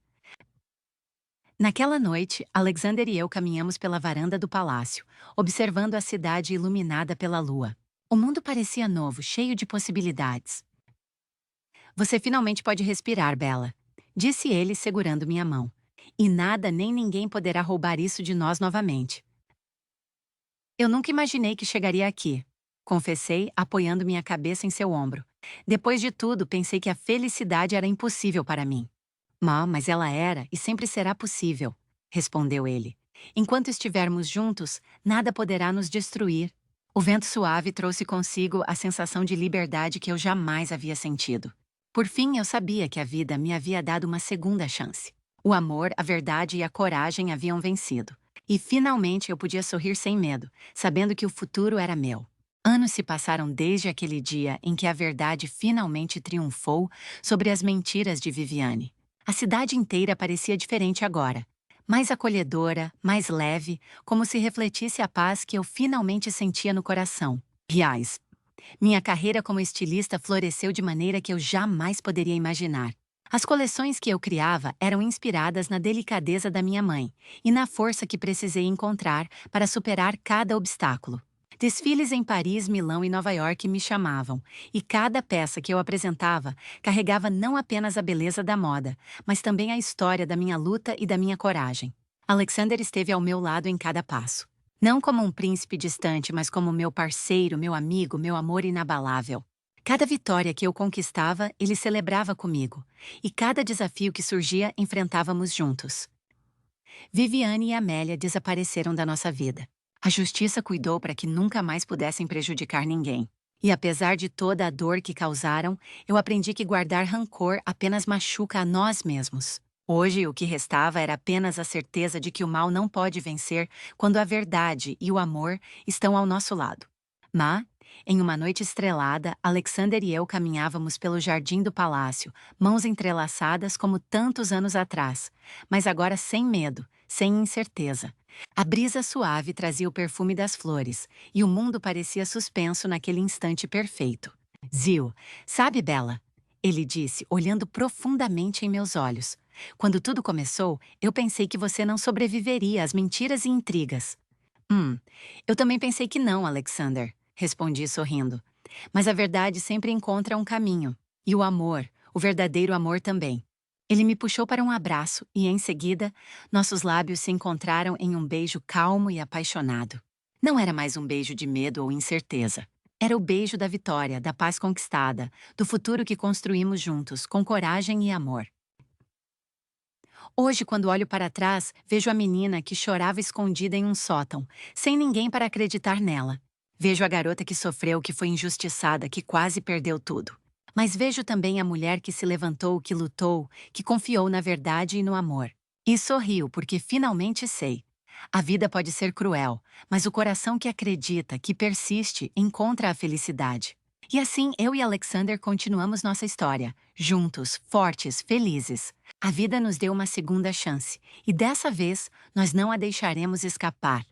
Naquela noite, Alexander e eu caminhamos pela varanda do palácio, observando a cidade iluminada pela lua. O mundo parecia novo, cheio de possibilidades. Você finalmente pode respirar, Bella, disse ele segurando minha mão. E nada nem ninguém poderá roubar isso de nós novamente. Eu nunca imaginei que chegaria aqui, confessei, apoiando minha cabeça em seu ombro. Depois de tudo, pensei que a felicidade era impossível para mim. Mas ela era e sempre será possível, respondeu ele. Enquanto estivermos juntos, nada poderá nos destruir. O vento suave trouxe consigo a sensação de liberdade que eu jamais havia sentido. Por fim, eu sabia que a vida me havia dado uma segunda chance. O amor, a verdade e a coragem haviam vencido. E finalmente eu podia sorrir sem medo, sabendo que o futuro era meu. Anos se passaram desde aquele dia em que a verdade finalmente triunfou sobre as mentiras de Viviane. A cidade inteira parecia diferente agora. Mais acolhedora, mais leve, como se refletisse a paz que eu finalmente sentia no coração. Reais. Minha carreira como estilista floresceu de maneira que eu jamais poderia imaginar. As coleções que eu criava eram inspiradas na delicadeza da minha mãe e na força que precisei encontrar para superar cada obstáculo. Desfiles em Paris, Milão e Nova York me chamavam, e cada peça que eu apresentava carregava não apenas a beleza da moda, mas também a história da minha luta e da minha coragem. Alexander esteve ao meu lado em cada passo. Não como um príncipe distante, mas como meu parceiro, meu amigo, meu amor inabalável. Cada vitória que eu conquistava, ele celebrava comigo, e cada desafio que surgia, enfrentávamos juntos. Viviane e Amélia desapareceram da nossa vida. A justiça cuidou para que nunca mais pudessem prejudicar ninguém. E apesar de toda a dor que causaram, eu aprendi que guardar rancor apenas machuca a nós mesmos. Hoje, o que restava era apenas a certeza de que o mal não pode vencer quando a verdade e o amor estão ao nosso lado. Em uma noite estrelada, Alexander e eu caminhávamos pelo jardim do palácio, mãos entrelaçadas como tantos anos atrás, mas agora sem medo, sem incerteza. A brisa suave trazia o perfume das flores, e o mundo parecia suspenso naquele instante perfeito. Zil, sabe, Bella? Ele disse, olhando profundamente em meus olhos. Quando tudo começou, eu pensei que você não sobreviveria às mentiras e intrigas. Eu também pensei que não, Alexander, respondi sorrindo. Mas a verdade sempre encontra um caminho. E o amor, o verdadeiro amor também. Ele me puxou para um abraço e, em seguida, nossos lábios se encontraram em um beijo calmo e apaixonado. Não era mais um beijo de medo ou incerteza. Era o beijo da vitória, da paz conquistada, do futuro que construímos juntos, com coragem e amor. Hoje, quando olho para trás, vejo a menina que chorava escondida em um sótão, sem ninguém para acreditar nela. Vejo a garota que sofreu, que foi injustiçada, que quase perdeu tudo. Mas vejo também a mulher que se levantou, que lutou, que confiou na verdade e no amor. E sorrio porque finalmente sei. A vida pode ser cruel, mas o coração que acredita, que persiste, encontra a felicidade. E assim eu e Alexander continuamos nossa história, juntos, fortes, felizes. A vida nos deu uma segunda chance, e dessa vez nós não a deixaremos escapar.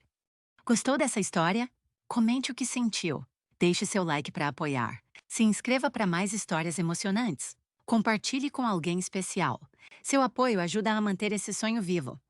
Gostou dessa história? Comente o que sentiu. Deixe seu like para apoiar. Se inscreva para mais histórias emocionantes. Compartilhe com alguém especial. Seu apoio ajuda a manter esse sonho vivo.